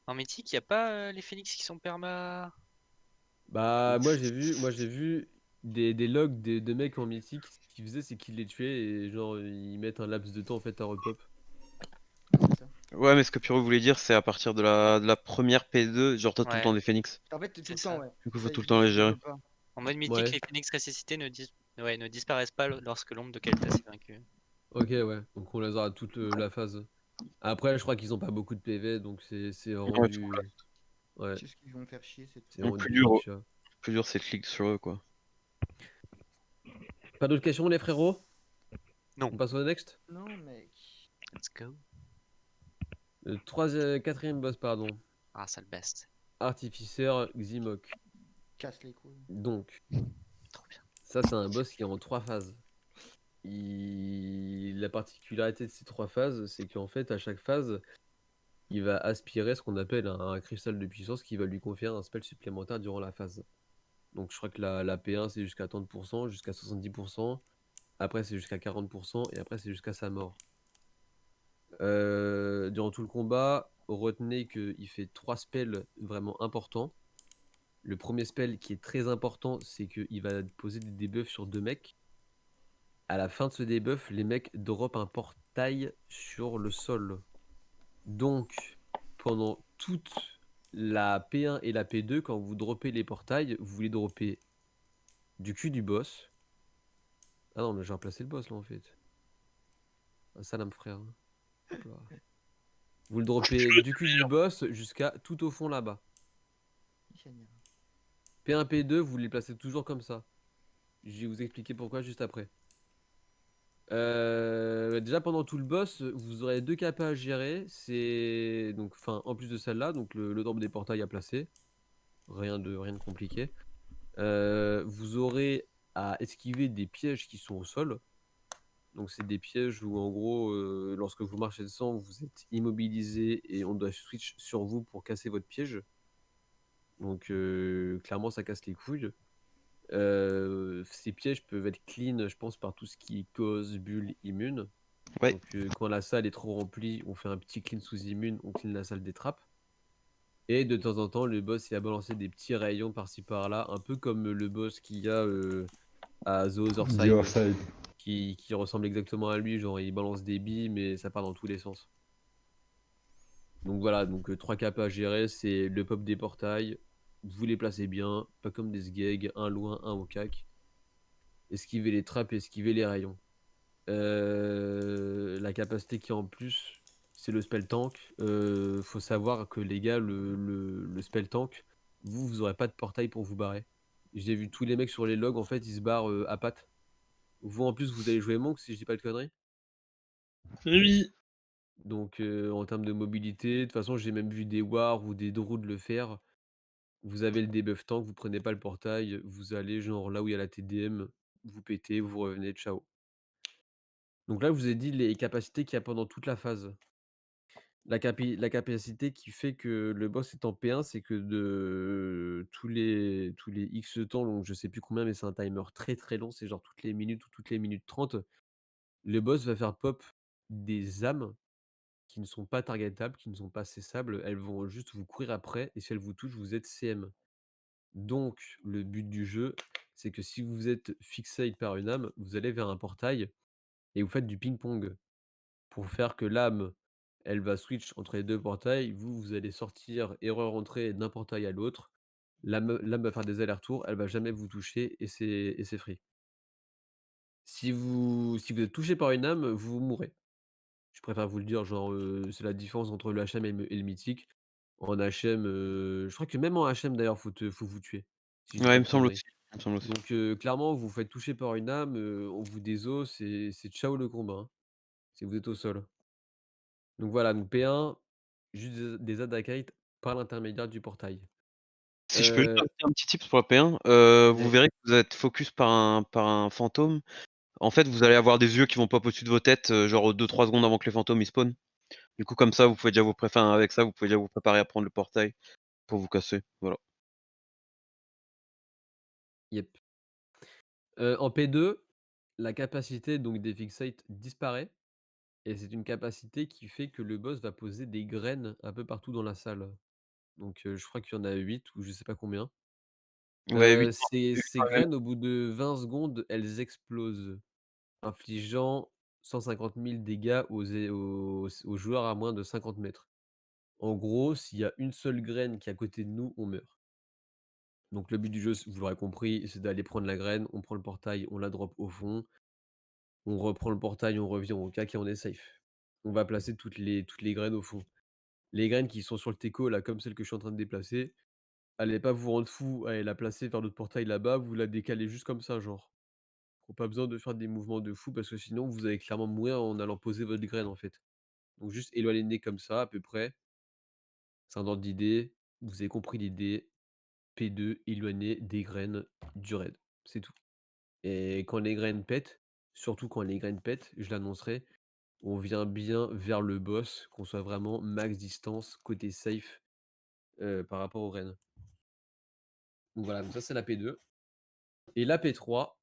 En mythique, y a pas les phoenix qui sont perma. Bah, moi j'ai vu des logs de mecs en mythique, ce qu'ils faisaient, c'est qu'ils les tuaient et genre, ils mettent un laps de temps en fait à repop. Ouais, mais ce que Pyro voulait dire, c'est à partir de la première P2, genre t'as tout le temps des phoenix. En fait, t'es tout le C'est temps, ça. ouais. Du coup, faut Ça, tout le ils temps les le gérer. pas. En mode mythique, Ouais. les phoenix ressuscités ne disparaissent pas lorsque l'ombre de Kael'thas est vaincue. Ok, ouais, donc on les aura toute la phase. Après, je crois qu'ils ont pas beaucoup de PV, donc c'est vraiment Ouais, du. Ouais, C'est ce qu'ils vont me faire chier, c'est tout. c'est Le vraiment plus du dur, chat. plus dur, c'est de click sur eux, quoi. Pas d'autres questions, les frérots? Non. On passe au next? Non, mec. Let's go. Quatrième boss, pardon. Ah, c'est le best. Artificeur Ximok. Casse les couilles. Donc, Trop bien. ça, c'est un boss qui est en 3 phases. La particularité de ces 3 phases, c'est qu'en fait, à chaque phase, il va aspirer ce qu'on appelle un cristal de puissance qui va lui conférer un spell supplémentaire durant la phase. Donc, je crois que la P1, c'est jusqu'à 30%, jusqu'à 70%. Après, c'est jusqu'à 40%, et après, c'est jusqu'à sa mort. Durant tout le combat, retenez qu'il fait 3 spells vraiment importants. Le premier spell qui est très important, c'est qu'il va poser des debuffs sur 2 mecs. À la fin de ce debuff, les mecs drop un portail sur le sol. Donc, pendant toute la P1 et la P2, quand vous droppez les portails, vous les droppez du cul du boss. Ah non, mais j'ai remplacé le boss là en fait. Un salam frère. Hop là. Vous le droppez du cul du boss jusqu'à tout au fond là-bas. P1, P2, vous les placez toujours comme ça. Je vais vous expliquer pourquoi juste après. Déjà pendant tout le boss, vous aurez 2 capas à gérer. C'est donc, enfin, en plus de celle-là, donc le drop des portails à placer. Rien de compliqué. Vous aurez à esquiver des pièges qui sont au sol. Donc c'est des pièges où en gros, lorsque vous marchez dessus, vous êtes immobilisé et on doit switch sur vous pour casser votre piège. Donc clairement ça casse les couilles. Ces pièges peuvent être clean, je pense, par tout ce qui est cause, bulle, immune. Ouais. Donc quand la salle est trop remplie, on fait un petit clean sous immune, on clean la salle des trappes. Et de temps en temps, le boss il a balancé des petits rayons par-ci par-là, un peu comme le boss qu'il y a à The Other The Side, Other Side. qui ressemble exactement à lui, genre il balance des billes, mais ça part dans tous les sens. Donc voilà, donc 3 capas à gérer, c'est le pop des portails, vous les placez bien, pas comme des sgegs, un loin, un au cac. Esquiver les trappes, esquiver les rayons. La capacité qui est en plus, c'est le spell tank. Faut savoir que les gars, le spell tank, vous aurez pas de portail pour vous barrer. J'ai vu tous les mecs sur les logs, en fait, ils se barrent à pattes. Vous, en plus, vous allez jouer Monk, si je dis pas de conneries. Oui. Donc, en termes de mobilité, de toute façon, j'ai même vu des Wars ou des Druids le faire. Vous avez le debuff tank, vous prenez pas le portail, vous allez genre là où il y a la TDM, vous pétez, vous revenez, ciao. Donc là, je vous ai dit les capacités qu'il y a pendant toute la phase. La capacité qui fait que le boss est en P1, c'est que de tous les X temps, donc je sais plus combien, mais c'est un timer très, très long, c'est genre toutes les minutes ou toutes les minutes 30, le boss va faire pop des âmes qui ne sont pas targetables, qui ne sont pas cessables, elles vont juste vous courir après et si elles vous touchent, vous êtes CM. Donc le but du jeu, c'est que si vous êtes fixé par une âme, vous allez vers un portail et vous faites du ping-pong. Pour faire que l'âme, elle va switch entre les 2 portails, vous allez sortir et re-rentrer d'un portail à l'autre. L'âme va faire des allers-retours, elle va jamais vous toucher et c'est free. Si vous êtes touché par une âme, vous mourrez. Je préfère vous le dire, genre, c'est la différence entre le HM et le mythique. En HM, je crois que même en HM d'ailleurs, faut vous tuer, si je dis Ouais, pas il de me semble conneries. aussi. Il me semble aussi. Donc clairement, vous vous faites toucher par une âme, on vous déso, c'est ciao le combat, hein, si vous êtes au sol. Donc voilà, donc P1, juste des Adakites par l'intermédiaire du portail. Si je peux juste Heu, rajouter un petit tips pour la P1, vous ouais, verrez que vous êtes focus par un fantôme. En fait, vous allez avoir des yeux qui vont pop au-dessus de vos têtes, genre 2-3 secondes avant que les fantômes ils spawnent. Du coup, comme ça, vous pouvez déjà avec ça, vous pouvez déjà vous préparer à prendre le portail pour vous casser. Voilà. yep. En P2, la capacité donc des Fixate disparaît et c'est une capacité qui fait que le boss va poser des graines un peu partout dans la salle. Donc je crois qu'il y en a 8 ou je sais pas combien. Ouais, 8 Ces graines, au bout de 20 secondes, elles explosent, infligeant 150 000 dégâts aux joueurs à moins de 50 mètres. En gros, s'il y a une seule graine qui est à côté de nous, on meurt. Donc le but du jeu, vous l'aurez compris, c'est d'aller prendre la graine, on prend le portail, on la drop au fond, on reprend le portail, on revient au cac et on est safe. On va placer toutes les graines au fond. Les graines qui sont sur le teco, là, comme celle que je suis en train de déplacer, allez pas vous rendre fou, allez la placer vers l'autre portail là-bas, vous la décalez juste comme ça, genre. Pas besoin de faire des mouvements de fou parce que sinon vous allez clairement mourir en allant poser votre graine en fait. Donc juste éloignez comme ça à peu près. C'est un ordre d'idée. Vous avez compris l'idée. P2, éloigner des graines du raid. C'est tout. Et quand les graines pètent, surtout quand les graines pètent, je l'annoncerai, on vient bien vers le boss, qu'on soit vraiment max distance, côté safe, par rapport aux reines. Donc voilà, donc ça c'est la P2. Et la P3,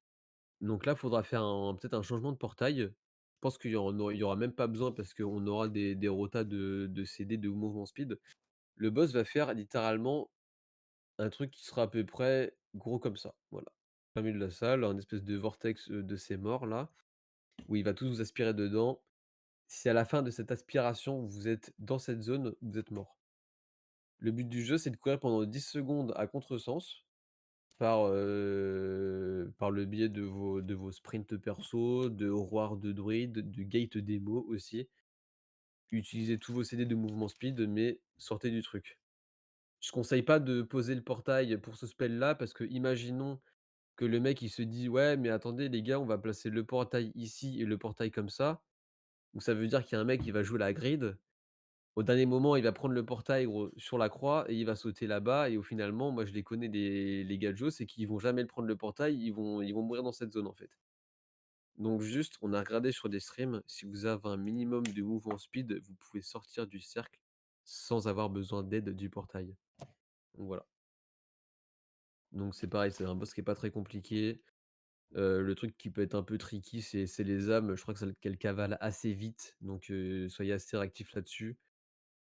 donc là, il faudra faire peut-être un changement de portail. Je pense qu'il y aura même pas besoin parce qu'on aura des rotas de CD, de mouvement speed. Le boss va faire littéralement un truc qui sera à peu près gros comme ça, voilà. Plein milieu de la salle, un espèce de vortex, de ces morts là, où il va tous vous aspirer dedans. Si à la fin de cette aspiration, vous êtes dans cette zone, vous êtes mort. Le but du jeu, c'est de courir pendant 10 secondes à contresens par le biais de vos sprints perso, de roir de druide, de gate démo aussi. Utilisez tous vos CD de mouvement speed, mais sortez du truc. Je conseille pas de poser le portail pour ce spell là, parce que imaginons que le mec il se dit: «Ouais, mais attendez les gars, on va placer le portail ici et le portail comme ça». Donc ça veut dire qu'il y a un mec qui va jouer la grid. Au dernier moment, il va prendre le portail gros sur la croix et il va sauter là-bas et au finalement, moi je les connais les gars c'est qu'ils vont jamais le prendre le portail, ils vont mourir dans cette zone en fait. Donc juste, on a regardé sur des streams, si vous avez un minimum de mouvement speed, vous pouvez sortir du cercle sans avoir besoin d'aide du portail. Donc voilà. Donc c'est pareil, c'est un boss qui est pas très compliqué. Le truc qui peut être un peu tricky, c'est les âmes. Je crois que qu'elles cavalent assez vite, donc soyez assez réactifs là-dessus.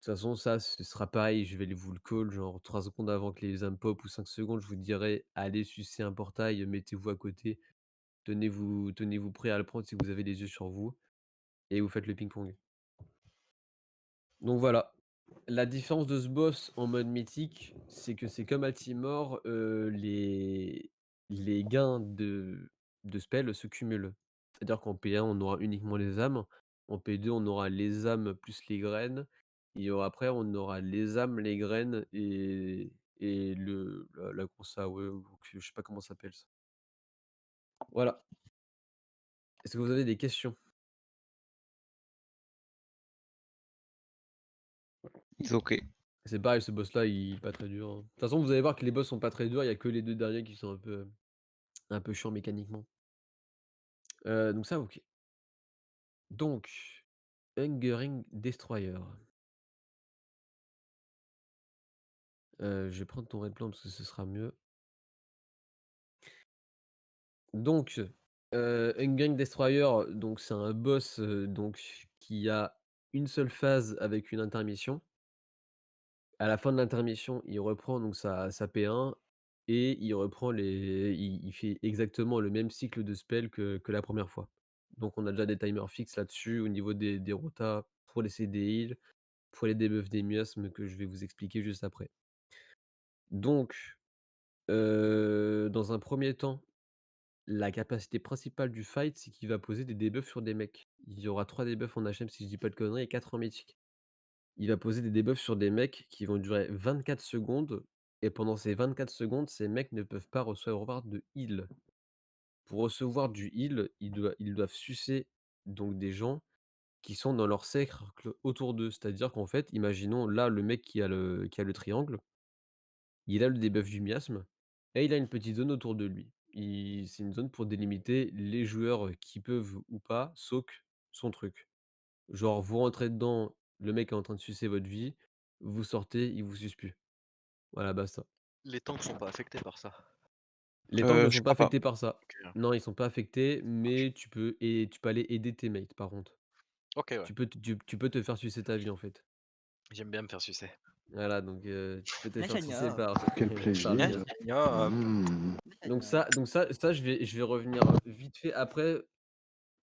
De toute façon, ça, ce sera pareil, je vais vous le call, genre 3 secondes avant que les âmes pop ou 5 secondes, je vous dirai: «Allez sucer un portail, mettez-vous à côté, tenez-vous prêts à le prendre si vous avez les yeux sur vous et vous faites le ping-pong». Donc voilà. La différence de ce boss en mode mythique, c'est que c'est comme Altimor, les gains de spell se cumulent. C'est-à-dire qu'en P1, on aura uniquement les âmes, en P2, on aura les âmes plus les graines et après on aura les âmes, les graines et la consa, ouais, ou je sais pas comment ça s'appelle ça. Voilà. Est-ce que vous avez des questions? It's OK. C'est pareil, ce boss-là, il est pas très dur, hein. De toute façon, vous allez voir que les boss sont pas très durs, il y a que les 2 derniers qui sont un peu chiants mécaniquement. Donc ça, OK. Donc, Hungering Destroyer. Je vais prendre ton red plan parce que ce sera mieux. Donc, Hungering Destroyer, donc c'est un boss, donc qui a une seule phase avec une intermission. À la fin de l'intermission, il reprend donc sa P1 et il reprend il fait exactement le même cycle de spell que la première fois. Donc on a déjà des timers fixes là-dessus au niveau des rotas pour les CD heals, pour les debuffs des miasmes que je vais vous expliquer juste après. Donc, dans un premier temps, la capacité principale du fight, c'est qu'il va poser des debuffs sur des mecs. Il y aura 3 debuffs en HM si je dis pas de conneries et 4 en mythique. Il va poser des debuffs sur des mecs qui vont durer 24 secondes et pendant ces 24 secondes, ces mecs ne peuvent pas recevoir de heal. Pour recevoir du heal, ils doivent sucer donc des gens qui sont dans leur cercle autour d'eux. C'est-à-dire qu'en fait, imaginons là le mec qui a le triangle, il a le debuff du miasme et il a une petite zone autour de lui. C'est une zone pour délimiter les joueurs qui peuvent ou pas soak son truc. Genre vous rentrez dedans, le mec est en train de sucer votre vie, vous sortez, il vous suce plus. Voilà, basta. Les tanks sont pas affectés par ça. Les tanks ne Je sont pas crois pas. affectés par ça. Ok, Non, ils sont pas affectés, mais tu peux aller aider tes mates par contre. ok, ouais. Tu peux te faire sucer ta vie en fait. J'aime bien me faire sucer. Voilà, donc tu peux te faire sucer Gna, gna. par Quel par plaisir. le miasme. Mmh. Donc ça, je vais revenir vite fait après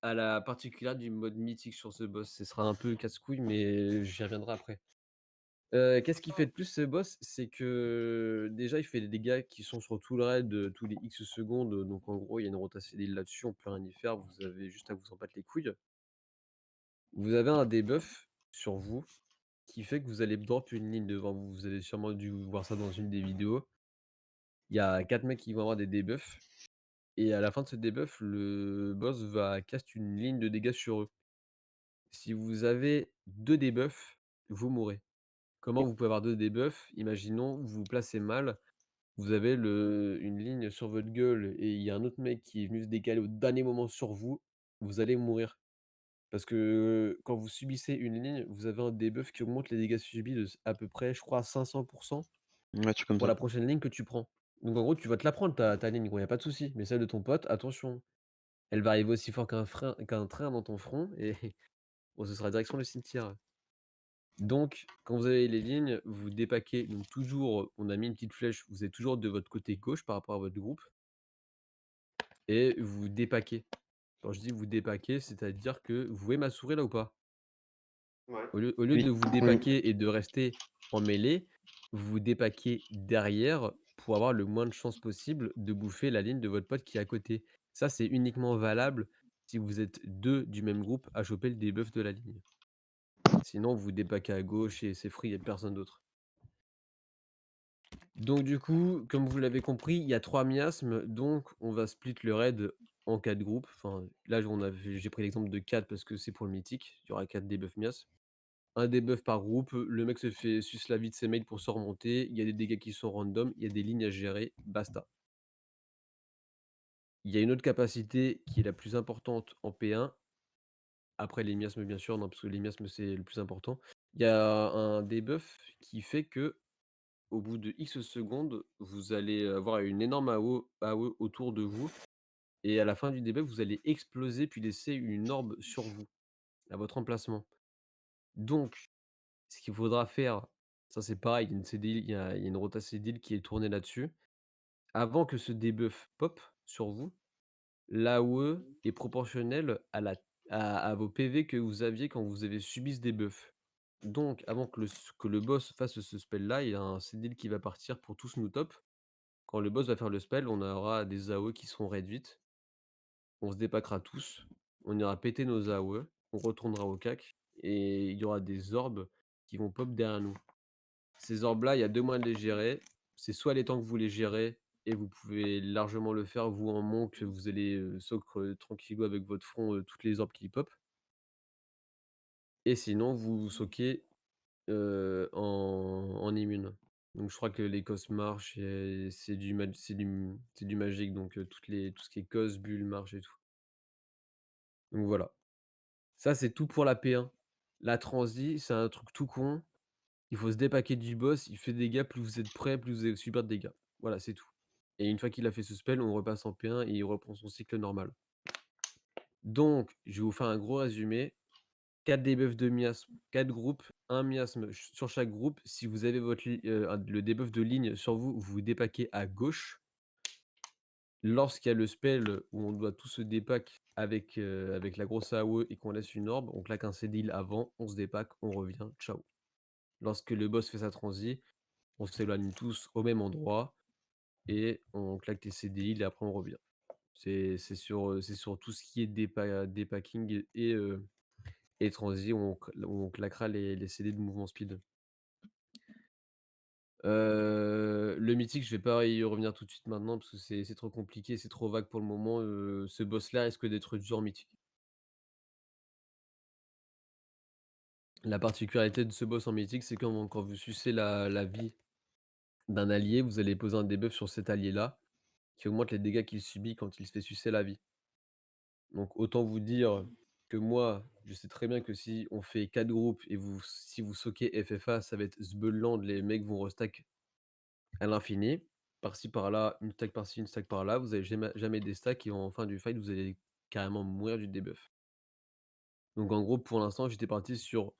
à la particulière du mode mythique sur ce boss. Ce sera un peu casse-couille, mais j'y reviendrai après. Qu'est-ce qui fait de plus ce boss? C'est que déjà, il fait des dégâts qui sont sur tout le raid, tous les X secondes, donc en gros, il y a une rotation d'île là-dessus, on peut rien y faire, vous avez juste à vous en battre les couilles. Vous avez un debuff sur vous qui fait que vous allez drop une ligne devant vous. Vous avez sûrement dû voir ça dans une des vidéos. Il y a 4 mecs qui vont avoir des debuffs et à la fin de ce debuff, le boss va cast une ligne de dégâts sur eux. Si vous avez 2 debuffs, vous mourrez. Comment vous pouvez avoir 2 debuffs? Imaginons, vous vous placez mal, vous avez une ligne sur votre gueule et il y a un autre mec qui est venu se décaler au dernier moment sur vous, vous allez mourir. Parce que quand vous subissez une ligne, vous avez un debuff qui augmente les dégâts subis de à peu près, je crois, 500 Ouais, tu comme pour ça. la prochaine ligne que tu prends. Donc en gros, tu vas te la prendre ta ligne, gros, y a pas de souci. Mais celle de ton pote, attention, elle va arriver aussi fort qu'un train dans ton front et bon, ce sera direction le cimetière. Donc, quand vous avez les lignes, vous dépaquez. Donc toujours, on a mis une petite flèche, vous êtes toujours de votre côté gauche par rapport à votre groupe et vous dépaquez. Quand je dis vous dépaquez, c'est-à-dire que vous voyez ma souris là ou pas? Au lieu de Oui. vous dépaquer et de rester en mêlée, vous vous dépaquez derrière pour avoir le moins de chances possible de bouffer la ligne de votre pote qui est à côté. Ça, c'est uniquement valable si vous êtes 2 du même groupe à choper le debuff de la ligne. Sinon, vous dépaquez à gauche et c'est free, il y a personne d'autre. Donc du coup, comme vous l'avez compris, il y a 3 miasmes, donc on va split le raid en 4 groupes. Enfin, là, j'ai pris l'exemple de 4 parce que c'est pour le mythique. Il y aura 4 debuffs miasmes. Un debuff par groupe, le mec se fait suce la vie de ses mates pour se remonter, il y a des dégâts qui sont random, il y a des lignes à gérer, basta. Il y a une autre capacité qui est la plus importante en P1, après les miasmes bien sûr, non parce que les miasmes c'est le plus important. Il y a un debuff qui fait que au bout de X secondes, vous allez avoir une énorme AOE autour de vous et à la fin du debuff, vous allez exploser puis laisser une orbe sur vous, à votre emplacement. Donc ce qu'il faudra faire, ça c'est pareil, il y a une CDI il y a une rota CDI qui est tournée là-dessus. Avant que ce debuff pop sur vous, l'AOE est proportionnelle à vos PV que vous aviez quand vous avez subi ce debuff. Donc avant que le boss fasse ce spell-là, il y a un CDI qui va partir pour tous nous top. Quand le boss va faire le spell, on aura des AOE qui seront réduites. On se dépackera tous, on ira péter nos AOE, on retournera au CAC et il y aura des orbes qui vont pop derrière nous. Ces orbes-là, il y a 2 moyens de les gérer. C'est soit les temps que vous les gérez et vous pouvez largement le faire, vous en monk, vous allez, soc, tranquillou avec votre front, toutes les orbes qui pop et sinon vous soquez en immune. Donc je crois que les cos marche et c'est du magique, donc tout ce qui est cos, bulle, marche et tout. Donc voilà. Ça, c'est tout pour la P1. La transi, c'est un truc tout con. Il faut se dépacker du boss, il fait des dégâts, plus vous êtes prêt, plus vous avez super de dégâts. Voilà, c'est tout. Et une fois qu'il a fait ce spell, on repasse en P1 et il reprend son cycle normal. Donc, je vais vous faire un gros résumé. 4 debuffs de miasme, 4 groupes, 1 miasme sur chaque groupe. Si vous avez le debuff de ligne sur vous, vous vous dépaquez à gauche. Lorsqu'il y a le spell où on doit tout se dépack avec la grosse AOE et qu'on laisse une orbe, on claque un cédile avant, on se dépack, on revient, ciao. Lorsque le boss fait sa transi, on s'éloigne tous au même endroit et on claque tes cédile et après on revient. C'est sur tout ce qui est dépacking et transi, on claquera les CD de mouvement speed. Le mythique, je vais pas y revenir tout de suite maintenant parce que c'est trop compliqué, c'est trop vague pour le moment. Ce boss-là risque d'être dur mythique. La particularité de ce boss en mythique, c'est quand vous sucez la vie d'un allié, vous allez poser un debuff sur cet allié-là qui augmente les dégâts qu'il subit quand il se fait sucer la vie. Donc autant vous dire que moi, je sais très bien que si on fait 4 groupes et si vous soquez FFA, ça va être Sbeulland, les mecs vont restack à l'infini. Par-ci par-là, une stack par-ci, une stack par-là, vous avez jamais des stacks et en fin du fight, vous allez carrément mourir du debuff. Donc en gros, pour l'instant, j'étais parti sur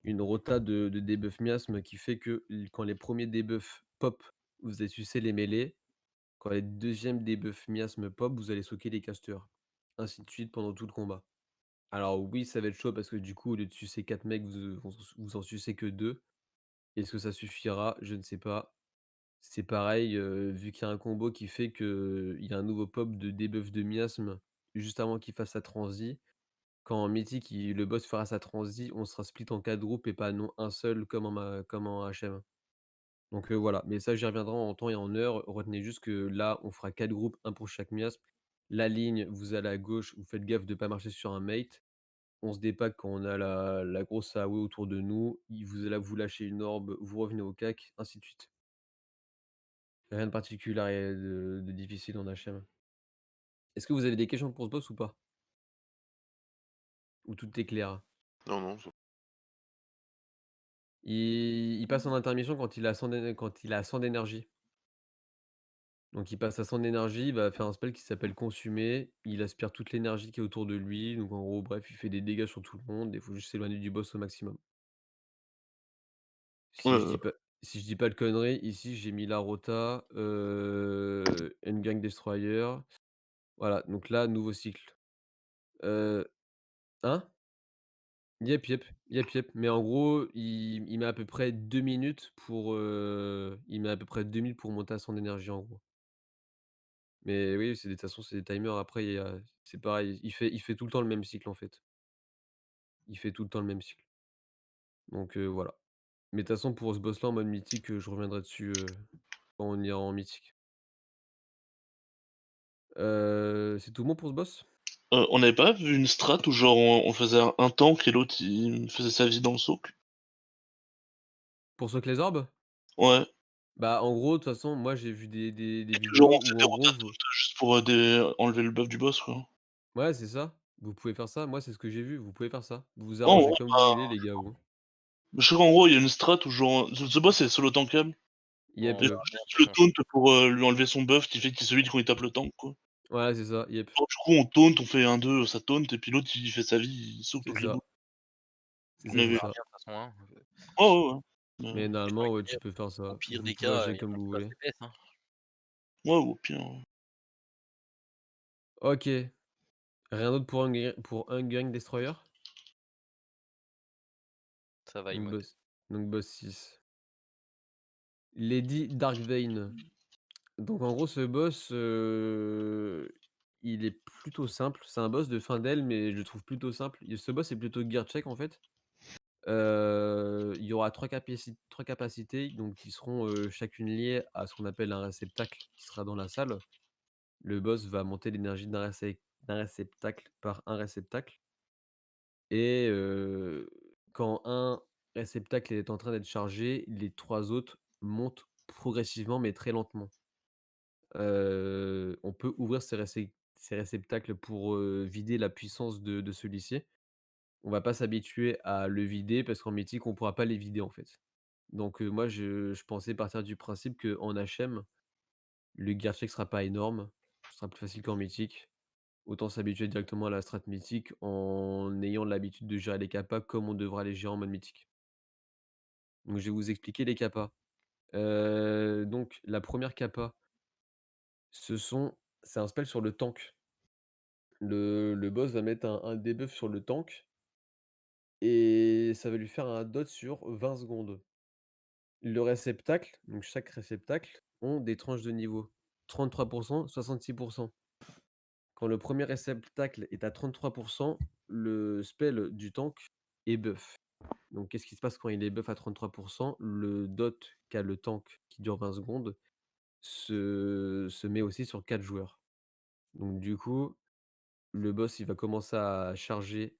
une rota de debuff miasme qui fait que quand les premiers debuffs pop, vous allez sucer les mêlées. Quand les deuxièmes debuffs miasme pop, vous allez socker les casters. Ainsi de suite pendant tout le combat. Alors oui, ça va être chaud parce que du coup, au lieu de sucer 4 mecs, vous en sucez que 2. Est-ce que ça suffira? Je ne sais pas. C'est pareil, vu qu'il y a un combo qui fait qu'il y a un nouveau pop de debuff de miasme juste avant qu'il fasse sa transi. Quand en mythique, le boss fera sa transi, on sera split en 4 groupes et pas non un seul comme en HM. Donc voilà, mais ça j'y reviendrai en temps et en heure. Retenez juste que là, on fera 4 groupes, un pour chaque miasme. La ligne, vous allez à gauche, vous faites gaffe de ne pas marcher sur un mate. On se dépack quand on a la grosse AOE autour de nous. Vous lâchez une orbe, vous revenez au cac, ainsi de suite. Rien de particulier et de difficile en HM. Est-ce que vous avez des questions pour ce boss ou pas? Ou tout est clair? Non, non, Il passe en intermission quand il a 100 d'énergie. Donc il passe à 100 d'énergie, il va faire un spell qui s'appelle Consumer. Il aspire toute l'énergie qui est autour de lui. Donc en gros, bref, il fait des dégâts sur tout le monde. Il faut juste s'éloigner du boss au maximum. Si je dis pas, si je dis pas de conneries, ici j'ai mis la rota, Endgang Destroyer. Voilà, donc là, nouveau cycle. Hein? Yep. Mais en gros, il met à peu près 2 minutes il met à peu près 2 minutes pour monter à son énergie, en gros. Mais oui, c'est de toute façon, c'est des timers. Après, c'est pareil, il fait tout le temps le même cycle, en fait. Il fait tout le temps le même cycle. Donc voilà. Mais de toute façon, pour ce boss-là, en mode mythique, je reviendrai dessus, quand on ira en mythique. C'est tout bon pour ce boss? On n'avait pas vu une strat où genre on faisait un tank et l'autre il faisait sa vie dans le socle? Pour ceux que les orbes? Ouais. Bah, en gros, de toute façon, moi, j'ai vu des Et que genre on vidéos faisait où, des en gros, rotations juste pour enlever le buff du boss, quoi. ouais, c'est ça. Vous pouvez faire ça. Moi, c'est ce que j'ai vu. Vous pouvez faire ça. Vous vous Ouais, en arrangez gros, comme vous voulez, les gars, vous. je sais qu'en gros, il y a une strat où genre ce boss est solo tankable. Yep, Et Bon, yep. juste le taunt pour lui enlever son buff qui fait qu'il est celui quand il tape le tank, quoi. Ouais, c'est ça, yep. Alors, du coup, on taunt, on fait un 2 ça taunt, et puis l'autre il fait sa vie, il sauve C'est toutes les ça. boules. C'est On ça, c'est avait... ça ça. revient de toute façon, hein. Ouais, ouais, ouais. Mais Mais... normalement, ouais, tu peux faire Au ça. pire Vous des pouvez cas, agir il comme vous rajoute un voulez. CPS, hein. Ouais, au pire. Ok. Rien d'autre pour Hungering Destroyer? Ça va, Donc Imod. boss 6. Lady Darkvein. Donc en gros, ce boss, il est plutôt simple. C'est un boss de fin d'aile, mais je le trouve plutôt simple. Ce boss est plutôt gear check, en fait. Il y aura 3 capacités, donc qui seront, chacune liées à ce qu'on appelle un réceptacle qui sera dans la salle. Le boss va monter l'énergie d'un réceptacle par un réceptacle et quand un réceptacle est en train d'être chargé, les 3 autres montent progressivement mais très lentement. On peut ouvrir ces réceptacles pour, vider la puissance de celui-ci. On va pas s'habituer à le vider parce qu'en mythique, on pourra pas les vider, en fait. Donc moi je pensais partir du principe qu'en HM, le gear check sera pas énorme, ce sera plus facile qu'en mythique. Autant s'habituer directement à la strat mythique en ayant l'habitude de gérer les kappas comme on devra les gérer en mode mythique. Donc je vais vous expliquer les kappas. Donc la première kappa, c'est un spell sur le tank. Le boss va mettre un debuff sur le tank et ça va lui faire un dot sur 20 secondes. Le réceptacle, donc chaque réceptacle ont des tranches de niveau. 33 66. Quand le premier réceptacle est à 33, le spell du tank est buff. Donc qu'est-ce qui se passe quand il est buff à 33? Le dot qu'a le tank qui dure 20 secondes se met aussi sur 4 joueurs. Donc du coup, le boss, il va commencer à charger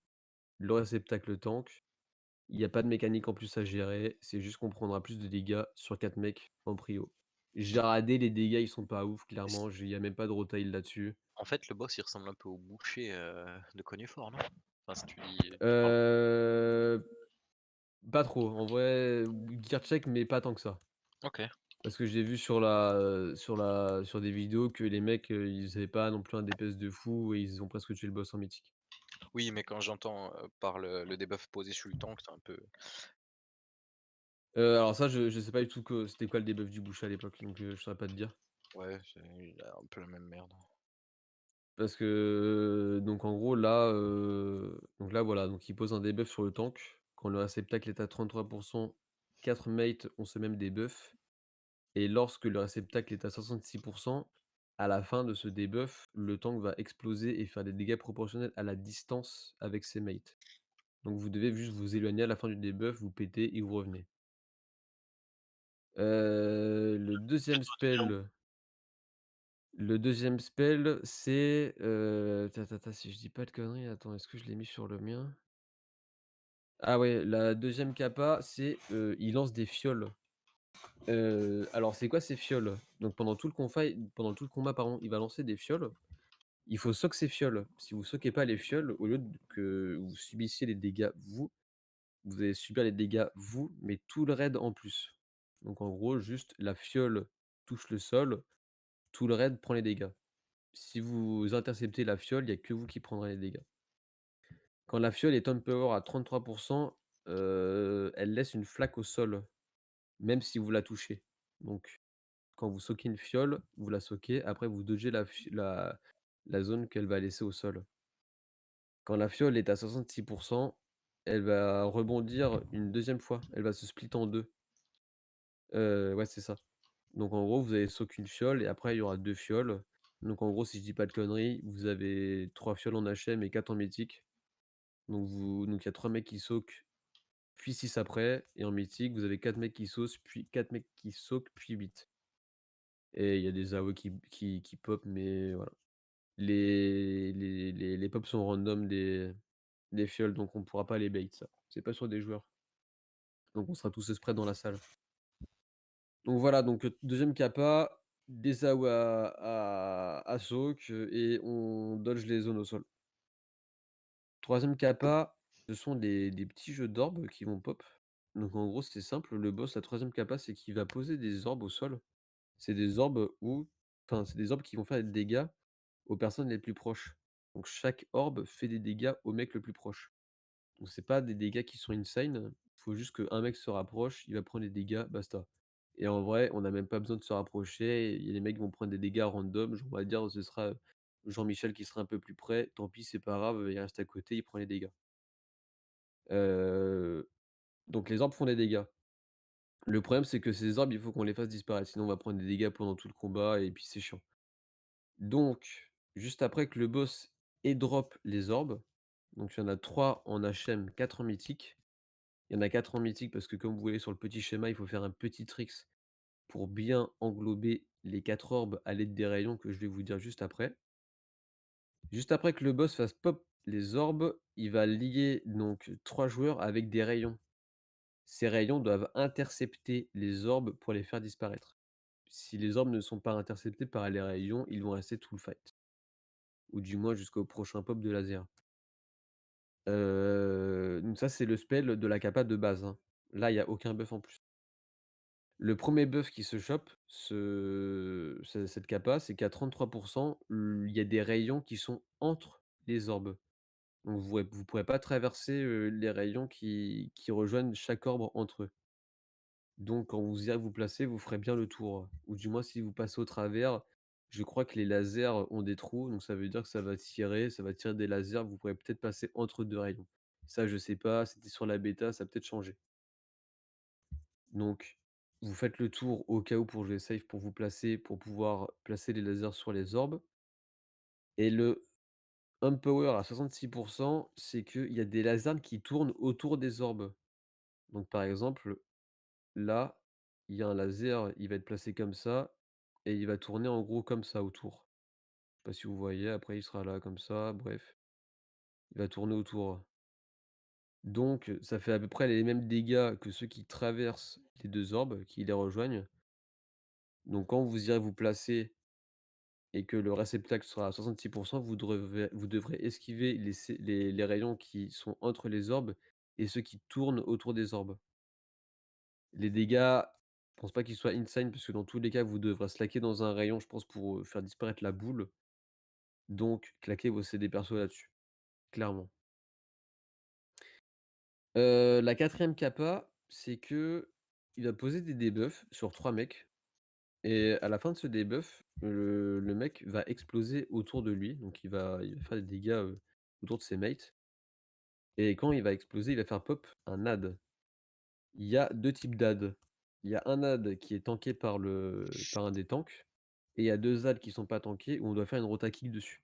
le réceptacle tank. Il y a pas de mécanique en plus à gérer, c'est juste qu'on prendra plus de dégâts sur 4 mecs en prio. Jaradé, les dégâts, ils sont pas ouf, clairement, il y a même pas de retail là-dessus. En fait, le boss, il ressemble un peu au boucher de Cognefort, non? Enfin, si tu dis. Pas trop. En vrai, gear check, mais pas tant que ça. Ok. Parce que j'ai vu sur des vidéos que les mecs, ils avaient pas non plus un DPS de fou et ils ont presque tué le boss en mythique. Oui, mais quand j'entends par le debuff posé sur le tank, c'est un peu. Alors ça, je sais pas du tout que c'était quoi le debuff du boucher à l'époque, donc je saurais pas te dire. Ouais, il a un peu la même merde. Parce que, donc en gros là, donc là voilà, donc il pose un debuff sur le tank. Quand le réceptacle est à 33, 4 mates ont ce même debuff et lorsque le réceptacle est à 66, à la fin de ce debuff, le tank va exploser et faire des dégâts proportionnels à la distance avec ses mates. Donc vous devez juste vous éloigner à la fin du debuff, vous pétez et vous revenez. Le deuxième spell c'est, si je dis pas de conneries, attends, est-ce que je l'ai mis sur le mien? Ah ouais, la deuxième kappa, c'est, il lance des fioles. Alors c'est quoi ces fioles? Donc pendant tout le combat, pardon, il va lancer des fioles. Il faut soak ces fioles. Si vous soakez pas les fioles, au lieu que vous subissiez les dégâts vous allez subir les dégâts vous, mais tout le raid en plus. Donc en gros, juste la fiole touche le sol, tout le raid prend les dégâts. Si vous interceptez la fiole, il y a que vous qui prendrez les dégâts. Quand la fiole est on power à 33, elle laisse une flaque au sol, même si vous la touchez. Donc quand vous soquez une fiole, vous la soquez, après vous dodgez la zone qu'elle va laisser au sol. Quand la fiole est à 66, elle va rebondir une deuxième fois, elle va se split en 2. Ouais, c'est ça. Donc en gros, vous avez soak une fiole et après il y aura 2 fioles. Donc en gros, si je dis pas de conneries, vous avez 3 fioles en HM et 4 en mythique. Donc il y a 3 mecs qui soak, puis 6 après et en mythique, vous avez 4 mecs qui saucent, puis 4 mecs qui soak, puis 8. Et il y a des AOE qui pop, mais voilà. Les pops sont random des fioles, donc on pourra pas les bait ça. C'est pas sur des joueurs. Donc on sera tous spread dans la salle. Donc voilà, donc, 2e kappa, des AOE à soak, et on dodge les zones au sol. 3e kappa, ce sont des petits jeux d'orbes qui vont pop. Donc en gros, c'est simple, le boss, la 3e kappa, c'est qu'il va poser des orbes au sol. C'est des orbes c'est des orbes qui vont faire des dégâts aux personnes les plus proches. Donc chaque orbe fait des dégâts au mec le plus proche. Donc c'est pas des dégâts qui sont insane, faut juste qu'un mec se rapproche, il va prendre des dégâts, basta. Et en vrai, on n'a même pas besoin de se rapprocher, il y a des mecs qui vont prendre des dégâts random, on va dire ce sera, Jean-Michel qui sera un peu plus près, tant pis, c'est pas grave, il reste à côté, il prend les dégâts. Heu, donc les orbes font des dégâts. Le problème, c'est que ces orbes, il faut qu'on les fasse disparaître, sinon on va prendre des dégâts pendant tout le combat et puis c'est chiant. Donc, juste après que le boss ait drop les orbes, donc il y en a 3 en HM, 4 en mythique. Il y en a 4 en mythique parce que comme vous voyez sur le petit schéma, il faut faire un petit tricks pour bien englober les 4 orbes à l'aide des rayons que je vais vous dire juste après. Juste après que le boss fasse pop les orbes, il va lier donc 3 joueurs avec des rayons. Ces rayons doivent intercepter les orbes pour les faire disparaître. Si les orbes ne sont pas interceptés par les rayons, ils vont rester tout le fight. Ou du moins jusqu'au prochain pop de laser. Donc ça, c'est le spell de la capa de base, hein. Là, il y a aucun buff en plus. Le premier buff qui se chope, cette capa, c'est qu'à 33 il y a des rayons qui sont entre les orbes. Donc vous pourrez pas traverser, les rayons qui rejoignent chaque orbe entre eux. Donc quand vous irez vous placer, vous ferez bien le tour. Ou du moins si vous passez au travers, je crois que les lasers ont des trous, donc ça veut dire que ça va tirer des lasers, vous pourrez peut-être passer entre 2 rayons. Ça je sais pas, c'était sur la bêta, ça a peut-être changé. Donc vous faites le tour au cas où pour jouer safe, pour vous placer, pour pouvoir placer les lasers sur les orbes. Et le Empower à 66 c'est qu'il y a des lasers qui tournent autour des orbes. Donc par exemple, là, il y a un laser, il va être placé comme ça et il va tourner en gros comme ça autour. Je sais pas si vous voyez, après il sera là comme ça, bref, il va tourner autour. Donc ça fait à peu près les mêmes dégâts que ceux qui traversent les 2 orbes, qui les rejoignent. Donc quand vous irez vous placer et que le réceptacle sera à 66 vous devrez esquiver les rayons qui sont entre les orbes et ceux qui tournent autour des orbes. Les dégâts, je pense pas qu'ils soient insane parce que dans tous les cas, vous devrez slacker dans un rayon, je pense, pour, faire disparaître la boule. Donc claquez vos CD perso là-dessus, clairement. La quatrième capa, c'est que il va poser des debuffs sur 3 mecs et à la fin de ce debuff, le mec va exploser autour de lui, donc il va faire des dégâts, autour de ses mates et quand il va exploser, il va faire pop un AD. Il y a 2 types d'AD. Il y a un AD qui est tanké par un des tanks et il y a 2 AD qui sont pas tankés où on doit faire une rota kick dessus.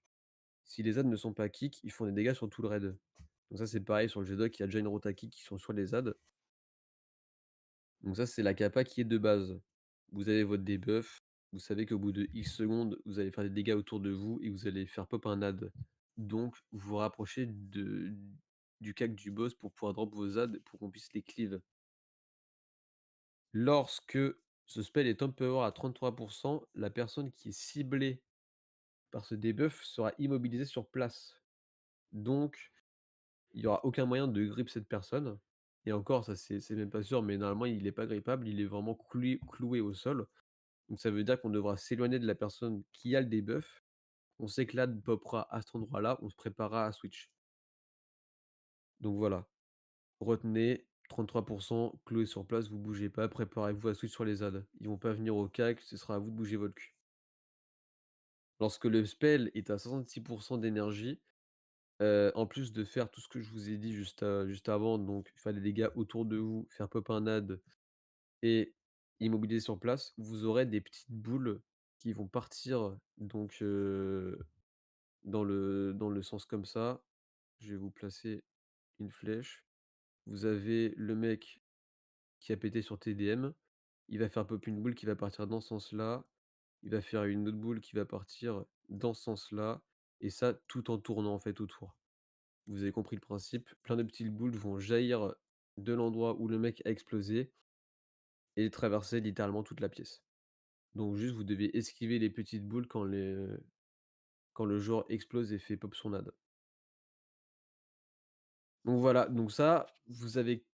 Si les AD ne sont pas kick, ils font des dégâts sur tout le raid. Donc ça, c'est pareil sur le G-Doc, il y a déjà une rota kick qui sont sur les AD. Donc ça, c'est la capa qui est de base. Vous avez votre debuff, vous savez qu'au bout de X secondes, vous allez faire des dégâts autour de vous et vous allez faire pop un AD. Donc vous vous rapprochez du cac du boss pour pouvoir drop vos AD pour qu'on puisse les cleave. Lorsque ce spell est top power à 33 la personne qui est ciblée par ce debuff sera immobilisée sur place. Donc, il y aura aucun moyen de grip cette personne et encore ça c'est même pas sûr, mais normalement il est pas grippable, il est vraiment cloué au sol. Donc ça veut dire qu'on devra s'éloigner de la personne qui a le debuff. On sait que l'AD popera à cet endroit-là, on se préparera à switch. Donc voilà, retenez 33 cloué sur place, vous bougez pas, préparez-vous à switch sur les AD. Ils vont pas venir au cac, ce sera à vous de bouger votre cul. Lorsque le spell est à 66 d'énergie, en plus de faire tout ce que je vous ai dit juste avant, donc faire des dégâts autour de vous, faire pop un AD et immobiliser sur place, vous aurez des petites boules qui vont partir donc dans le sens comme ça. Je vais vous placer une flèche. Vous avez le mec qui a pété sur TDM, il va faire pop une boule qui va partir dans ce sens-là, il va faire une autre boule qui va partir dans ce sens-là et ça tout en tournant en fait autour. Vous avez compris le principe, plein de petites boules vont jaillir de l'endroit où le mec a explosé et traverser littéralement toute la pièce. Donc juste vous devez esquiver les petites boules quand le joueur explose et fait pop son AD. Donc voilà, donc ça, vous avez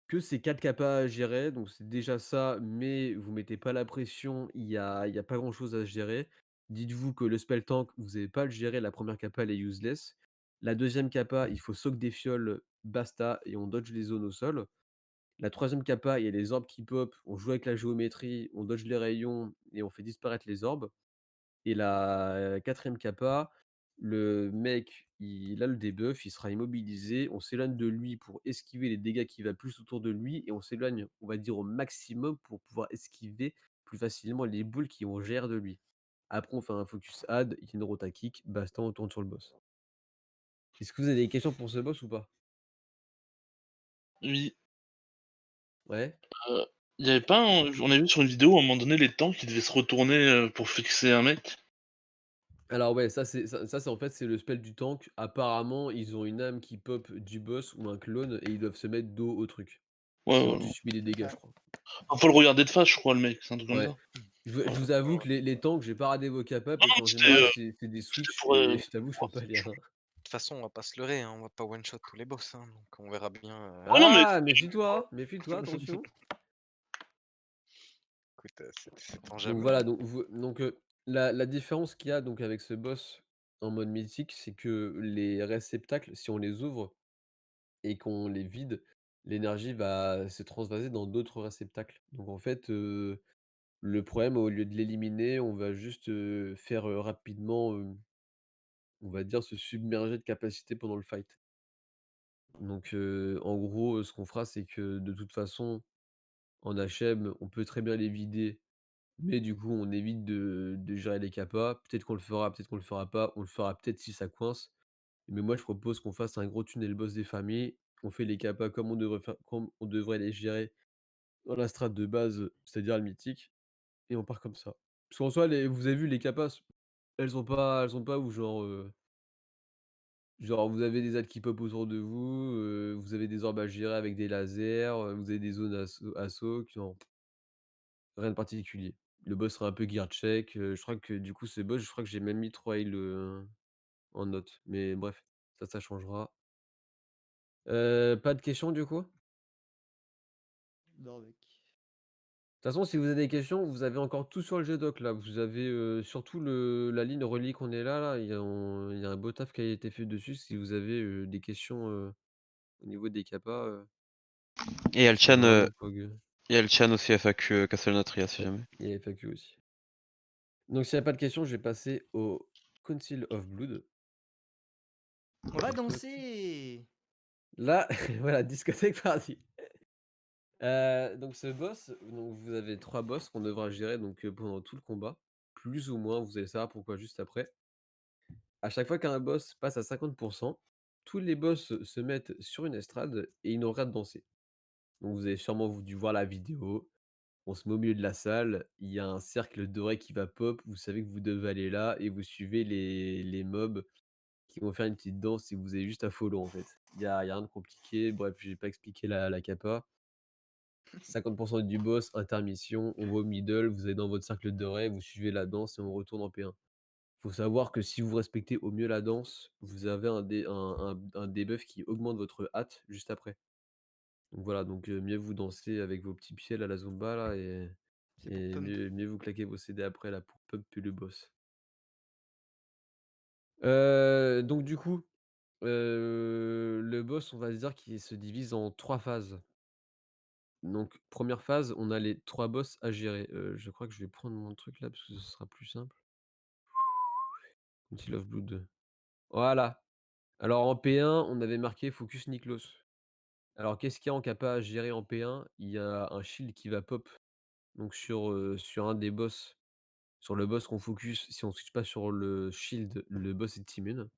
que ces 4 capas à gérer, donc c'est déjà ça, mais vous mettez pas la pression, il y a pas grand chose à gérer. Dites-vous que le spell tank, vous avez pas à le gérer, la première capa elle est useless. La deuxième capa, il faut soak des fioles, basta et on dodge les zones au sol. La troisième capa, il y a les orbes qui pop, on joue avec la géométrie, on dodge les rayons et on fait disparaître les orbes. Et la quatrième capa, le mec, il a le debuff, il sera immobilisé, on s'éloigne de lui pour esquiver les dégâts qui va plus autour de lui et on s'éloigne, on va dire au maximum pour pouvoir esquiver plus facilement les boules qui vont gérer de lui. Après, on fait un focus add, il y a une rota kick, basta, on tourne sur le boss. Est-ce que vous avez des questions pour ce boss ou pas? Oui. Ouais? Il y avait pas on a vu sur une vidéo, à un moment donné, les tanks qui devaient se retourner pour fixer un mec. Alors ouais, ça c'est en fait, c'est le spell du tank. Apparemment, ils ont une âme qui pop du boss ou un clone et ils doivent se mettre dos au truc. Ouais, Sinon, ouais, tu ouais. subis des dégâts, je crois. Faut le regarder de face, je crois, le mec, c'est un truc comme Ouais. ça. Je vous avoue que les tanks, j'ai pas radé vos capas Non, parce non, qu'en général, c'est des c'était switches pour. et je t'avoue, je peux pas lire. De toute façon, on va pas se leurrer, hein, on va pas one shot tous les boss, hein, donc on verra bien. Ouais, non, mais. Ah, méfie-toi, attention. Écoute, c'est Donc tangible. voilà, donc la différence qu'il y a donc avec ce boss en mode mythique, c'est que les réceptacles, si on les ouvre et qu'on les vide, l'énergie va se transvaser dans d'autres réceptacles. Donc en fait, le problème, au lieu de l'éliminer, on va juste, faire, rapidement, on va dire se submerger de capacité pendant le fight. Donc en gros, ce qu'on fera, c'est que de toute façon, en HM, on peut très bien les vider, mais du coup, on évite de gérer les capas. Peut-être qu'on le fera, peut-être qu'on le fera pas. On le fera peut-être si ça coince. Mais moi, je propose qu'on fasse un gros tunnel boss des familles. On fait les capas comme on devrait les gérer dans la strat de base, c'est-à-dire le mythique, et on part comme ça. Parce qu'en soi, vous avez vu les capas, elles ont pas où genre vous avez des ailes qui pop autour de vous, vous avez des orbes à gérer avec des lasers, vous avez des zones assaut qui ont rien de particulier. Le boss sera un peu gear check, je crois que du coup ce boss, je crois que j'ai même mis 3 heals, en note, mais bref, ça changera. Pas de questions du coup? Non, mec. De toute façon, si vous avez des questions, vous avez encore tout sur le G-Doc là. Vous avez, surtout la ligne relique on est là, il y a un beau taf qui a été fait dessus. Si vous avez, des questions, au niveau des capas, Et il y a le c'est chan, vraiment POG. il y a le chan aussi FAQ Castlnotria si Ouais, jamais. il y a FAQ aussi. Donc s'il y a pas de questions, je vais passer au Council of Blood. On va danser! Là, voilà, discothèque party. Donc ce boss, donc vous avez 3 boss qu'on devra gérer donc, pendant tout le combat. Plus ou moins, vous allez savoir pourquoi juste après. À chaque fois qu'un boss passe à 50, tous les boss se mettent sur une estrade et ils n'ont rien de danser. Donc vous avez sûrement dû voir la vidéo. On se met au milieu de la salle, il y a un cercle doré qui va pop, vous savez que vous devez aller là et vous suivez les mobs qui vont faire une petite danse et vous avez juste à follow en fait. Il y a rien de compliqué, bref, je vais pas expliquer la capa. 50 du boss, intermission, on va au middle, vous allez dans votre cercle doré, vous suivez la danse et on retourne en P1. Faut savoir que si vous respectez au mieux la danse, vous avez un debuff qui augmente votre hâte juste après. Donc voilà, donc mieux vous danser avec vos petits pieds là, la zumba là C'est pour et pump. mieux vous claquer vos CD après là pour pump le boss. Donc du coup, le boss, on va se dire qu'il se divise en 3 phases. Donc première phase, on a les 3 boss à gérer. Je crois que je vais prendre mon truc là parce que ce sera plus simple. Council of Blood. Voilà. Alors en P1, on avait marqué Focus Niklos. Alors qu'est-ce qu'il y a en capa à gérer en P1? Il y a un shield qui va pop donc sur un des boss, sur le boss qu'on focus. Si on switch pas sur le shield, le boss est immune.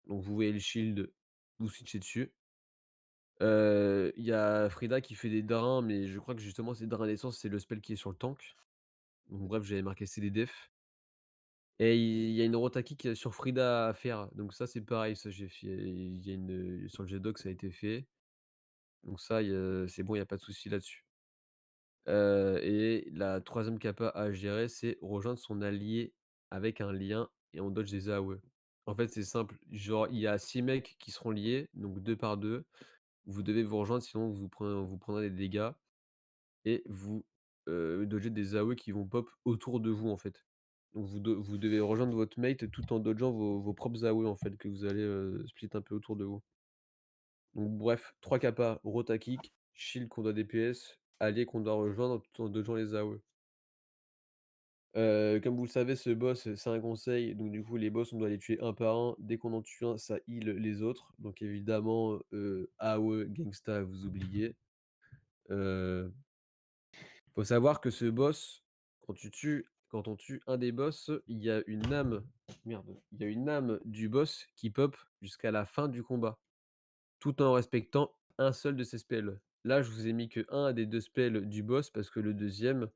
Donc vous voyez le shield, vous switchez dessus. Il y a Frida qui fait des darins, mais je crois que justement ces darins d'essence, c'est le spell qui est sur le tank. Donc bref, j'avais marqué CDDF et il y a une rotakick sur Frida à faire. Donc ça, c'est pareil, ça j'ai fait il y a une sur le G-Doc, ça a été fait. Donc ça, c'est bon, il y a pas de souci là-dessus. Et la troisième capa à gérer, c'est rejoindre son allié avec un lien et on dodge des AOE. En fait, c'est simple, genre il y a 6 mecs qui seront liés, donc 2 par 2. Vous devez vous rejoindre, sinon vous prendrez des dégâts et vous, dodgez des AOE qui vont pop autour de vous, en fait. Donc vous devez rejoindre votre mate tout en dodgeant vos propres AOE, en fait, que vous allez, split un peu autour de vous. Donc bref, 3 capas, rota kick, shield qu'on doit DPS, allié qu'on doit rejoindre tout en dodgeant les AOE. Comme vous le savez, ce boss, c'est un conseil, donc du coup, les boss, on doit les tuer un par un. Dès qu'on en tue un, ça heal les autres. Donc évidemment, AOE, Gangsta, vous oubliez. Heu, Faut savoir que ce boss, quand on tue un des boss, il y a une âme merde, il y a une âme du boss qui pop jusqu'à la fin du combat, tout en respectant un seul de ses spells. Là, je vous ai mis que un des 2 spells du boss parce que le deuxième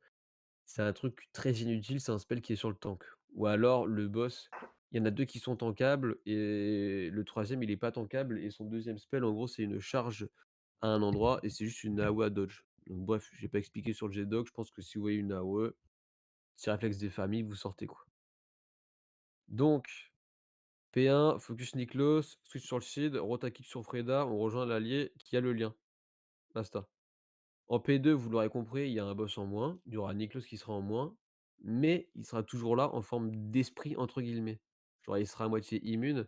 c'est un truc très inutile, c'est un spell qui est sur le tank. Ou alors le boss, il y en a 2 qui sont tankables et le troisième il est pas tankable et son deuxième spell en gros c'est une charge à un endroit et c'est juste une AOE à dodge. Donc bref, j'ai pas expliqué sur le jet doc, je pense que si vous voyez une AOE, petit réflexe des familles, vous sortez quoi. Donc, P1, focus Niklos, switch sur le shield, rota kick sur Freda, on rejoint l'allié qui a le lien. Basta. En P2, vous l'aurez compris, il y a un boss en moins, il y aura Niklos qui sera en moins, mais il sera toujours là en forme «d'esprit» entre guillemets. Genre il sera à moitié immune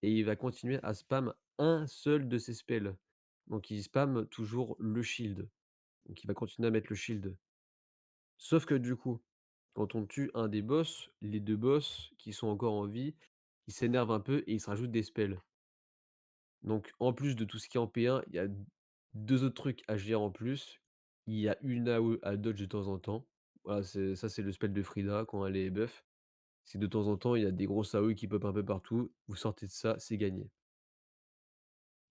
et il va continuer à spam un seul de ses spells. Donc il spam toujours le shield. Donc il va continuer à mettre le shield. Sauf que du coup, quand on tue un des boss, les 2 boss qui sont encore en vie, ils s'énervent un peu et ils se rajoutent des spells. Donc en plus de tout ce qui est en P1, il y a 2 autres trucs à gérer en plus. Il y a une AOE à dodge de temps en temps. Voilà, c'est le spell de Frida quand elle est buff. C'est de temps en temps, il y a des grosses AOE qui pop un peu partout. Vous sortez de ça, c'est gagné.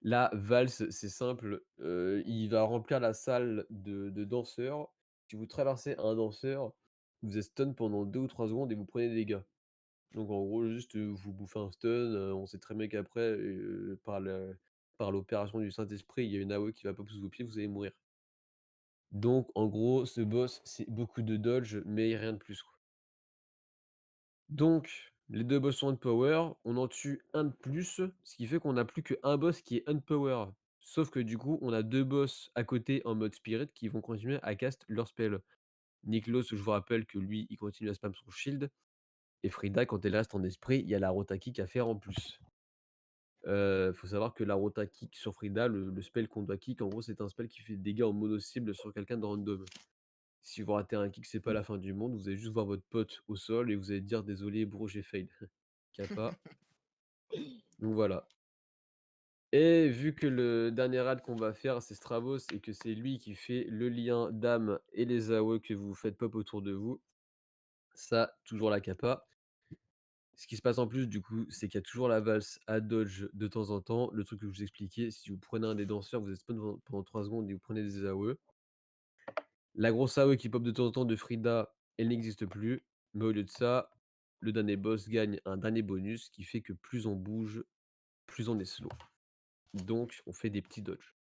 La valse, c'est simple, il va remplir la salle de danseurs. Si vous traversez un danseur, vous êtes stun pendant 2 ou 3 secondes et vous prenez des dégâts. Donc en gros, juste, vous bouffez un stun, on sait très bien qu'après, par l'opération du Saint-Esprit, il y a une AOE qui va pop sous vos pieds, vous allez mourir. Donc en gros, ce boss, c'est beaucoup de dodge, mais rien de plus, quoi. Donc les 2 boss sont unpower, on en tue un de plus, ce qui fait qu'on n'a plus qu'un boss qui est unpower. Sauf que du coup, on a 2 boss à côté en mode spirit qui vont continuer à cast leur spell. Niklos, je vous rappelle que lui, il continue à spam son shield et Frida, quand elle reste en esprit, il y a la rota kick à faire en plus. Faut savoir que la rota kick sur Frida, le spell qu'on doit kick, en gros, c'est un spell qui fait des dégâts en mono cible sur quelqu'un de random. Si vous ratez un kick, c'est pas la fin du monde, vous allez juste voir votre pote au sol et vous allez dire: «Désolé bro, j'ai fail». Kappa. Donc voilà. Et vu que le dernier raid qu'on va faire, c'est Stravos et que c'est lui qui fait le lien d'âme et les AOE que vous faites pop autour de vous, ça, toujours la kappa. Ce qui se passe en plus, du coup, c'est qu'il y a toujours la valse à dodge de temps en temps. Le truc que je vous expliquais, si vous prenez un des danseurs, vous êtes spawn pendant 3 secondes et vous prenez des AOE. La grosse AOE qui pop de temps en temps de Frida, elle n'existe plus. Mais au lieu de ça, le dernier boss gagne un dernier bonus qui fait que plus on bouge, plus on est slow. Donc, on fait des petits dodges.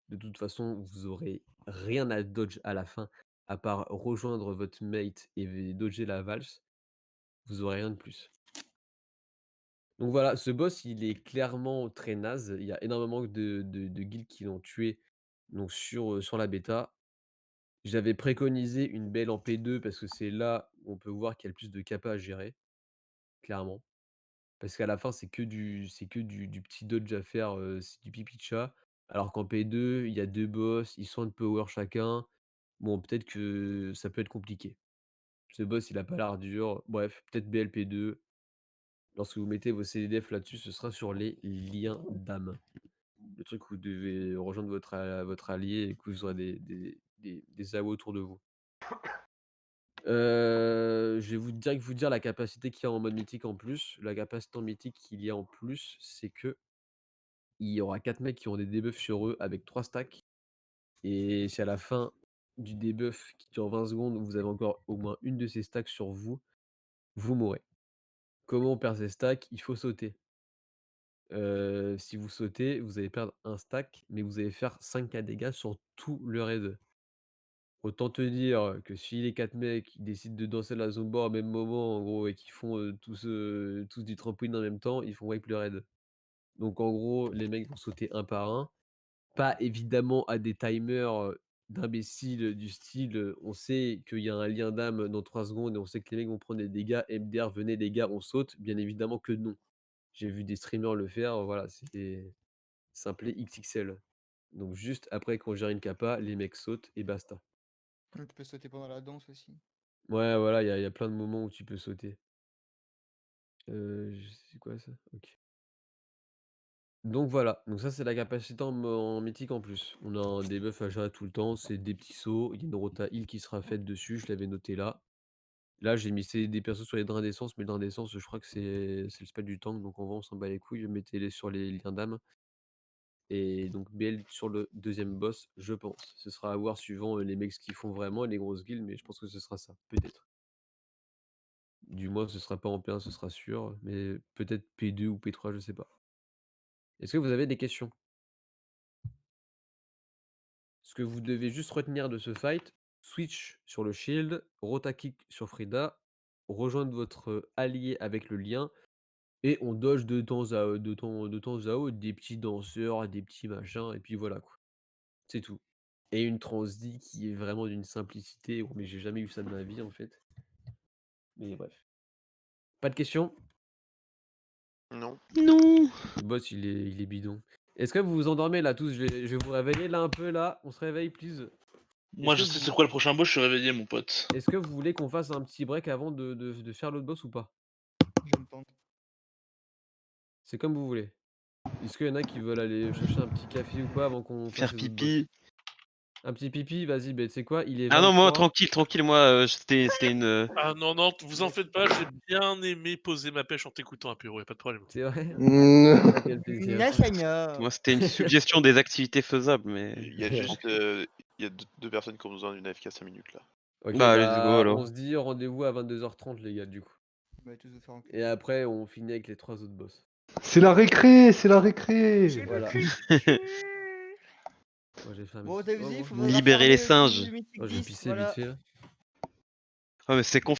De toute façon, vous aurez rien à dodge à la fin, à part rejoindre votre mate et dodger la valse. Vous aurez rien de plus. Donc voilà, ce boss, il est clairement très naze. Il y a énormément de guilds qui l'ont tué donc sur la bêta. J'avais préconisé une belle en P2 parce que c'est là où on peut voir qu'il y a le plus de kappa à gérer, clairement. Parce qu'à la fin, c'est que du petit dodge à faire, c'est du pipi de chat. Alors qu'en P2, il y a 2 boss, ils sont de power chacun. Bon, peut-être que ça peut être compliqué. Ce boss, il a pas l'air dur. Bref, peut-être BLP2. Lorsque vous mettez vos CDF là-dessus, ce sera sur les liens d'âme. Le truc où vous devez rejoindre votre allié et que vous aurez des AOE autour de vous. Je vais vous dire la capacité qu'il y a en mode mythique en plus. La capacité en mythique qu'il y a en plus, c'est que il y aura 4 mecs qui ont des debuffs sur eux avec 3 stacks et si à la fin du debuff qui dure 20 secondes, vous avez encore au moins une de ces stacks sur vous, vous mourrez. Comment on perd ces stacks? Il faut sauter. Si vous sautez, vous allez perdre un stack, mais vous allez faire 5K dégâts sur tout le raid. Autant te dire que si les 4 mecs, ils décident de danser la zumba au même moment, en gros, et qu'ils font, tous du trampoline en même temps, ils font wipe le raid. Donc en gros, les mecs vont sauter un par un. Pas évidemment à des timers, d'imbéciles du style, on sait qu'il y a un lien d'âme dans 3 secondes et on sait que les mecs vont prendre des dégâts. MDR, venez les gars, on saute. Bien évidemment que non. J'ai vu des streamers le faire, voilà, c'est un play XXL. Donc juste après qu'on gère une kappa, les mecs sautent et basta. Tu peux sauter pendant la danse aussi. Ouais, voilà, il y a plein de moments où tu peux sauter. C'est quoi ça? OK. Donc voilà, donc ça c'est la capacité en mythique en plus. On a un debuff à gérer tout le temps, c'est des petits sauts, il y a une rota heal qui sera faite dessus, je l'avais noté là. Là, j'ai mis des persos sur les drains d'essence, mais le drain d'essence, je crois que c'est le spell du tank, donc en vrai on s'en bat les couilles, mettez-les sur les liens d'âme. Et donc BL sur le deuxième boss, je pense. Ce sera à voir suivant, les mecs ce qu'ils font vraiment et les grosses guilds, mais je pense que ce sera ça, peut-être. Du moins, ce sera pas en P1, ce sera sûr, mais peut-être P2 ou P3, je sais pas. Est-ce que vous avez des questions? ce que vous devez juste retenir de ce fight, switch sur le shield, rotakick sur Frida, rejoindre votre allié avec le lien, et on dodge de temps à autre des petits danseurs, des petits machins, et puis voilà quoi. C'est tout. Et une transdi qui est vraiment d'une simplicité, mais j'ai jamais eu ça de ma vie en fait. Mais bref. Pas de questions? Non. Non. Le boss il est bidon. Est-ce que vous vous endormez là tous? Je vais vous réveiller là un peu là. On se réveille please. Moi, Est-ce je que sais vous- c'est quoi le prochain boss, je suis réveillé, mon pote. Est-ce que vous voulez qu'on fasse un petit break avant de faire l'autre boss ou pas? Je me tente. C'est comme vous voulez. Est-ce qu'il y en a qui veulent aller chercher un petit café ou quoi avant qu'on fasse Faire les autres boss? pipi. Un petit pipi? Vas-y, tu sais quoi? Il est Ah non, moi 23. tranquille, moi c'était une. Ah non, non, vous en faites pas, j'ai bien aimé poser ma pêche en t'écoutant, Apéro, y'a pas de problème. C'est vrai? Mm. Ah, quel plaisir. Gna. Moi c'était une suggestion des activités faisables, mais. Il y a juste il y a deux personnes qui ont besoin d'une AFK 5 minutes là. Ok, Bah, let's go, alors. on se dit rendez-vous à 22h30 les gars du coup. On va tous vous faire enculer. Et après on finit avec les 3 autres boss. C'est la récré, c'est la récré. Voilà. Moi j'ai fait un Bon, petit- t'as vu, Oh, il bon. faut Libérer les singes. Oh, j'ai pissé vite fait là. Ah mais c'est con.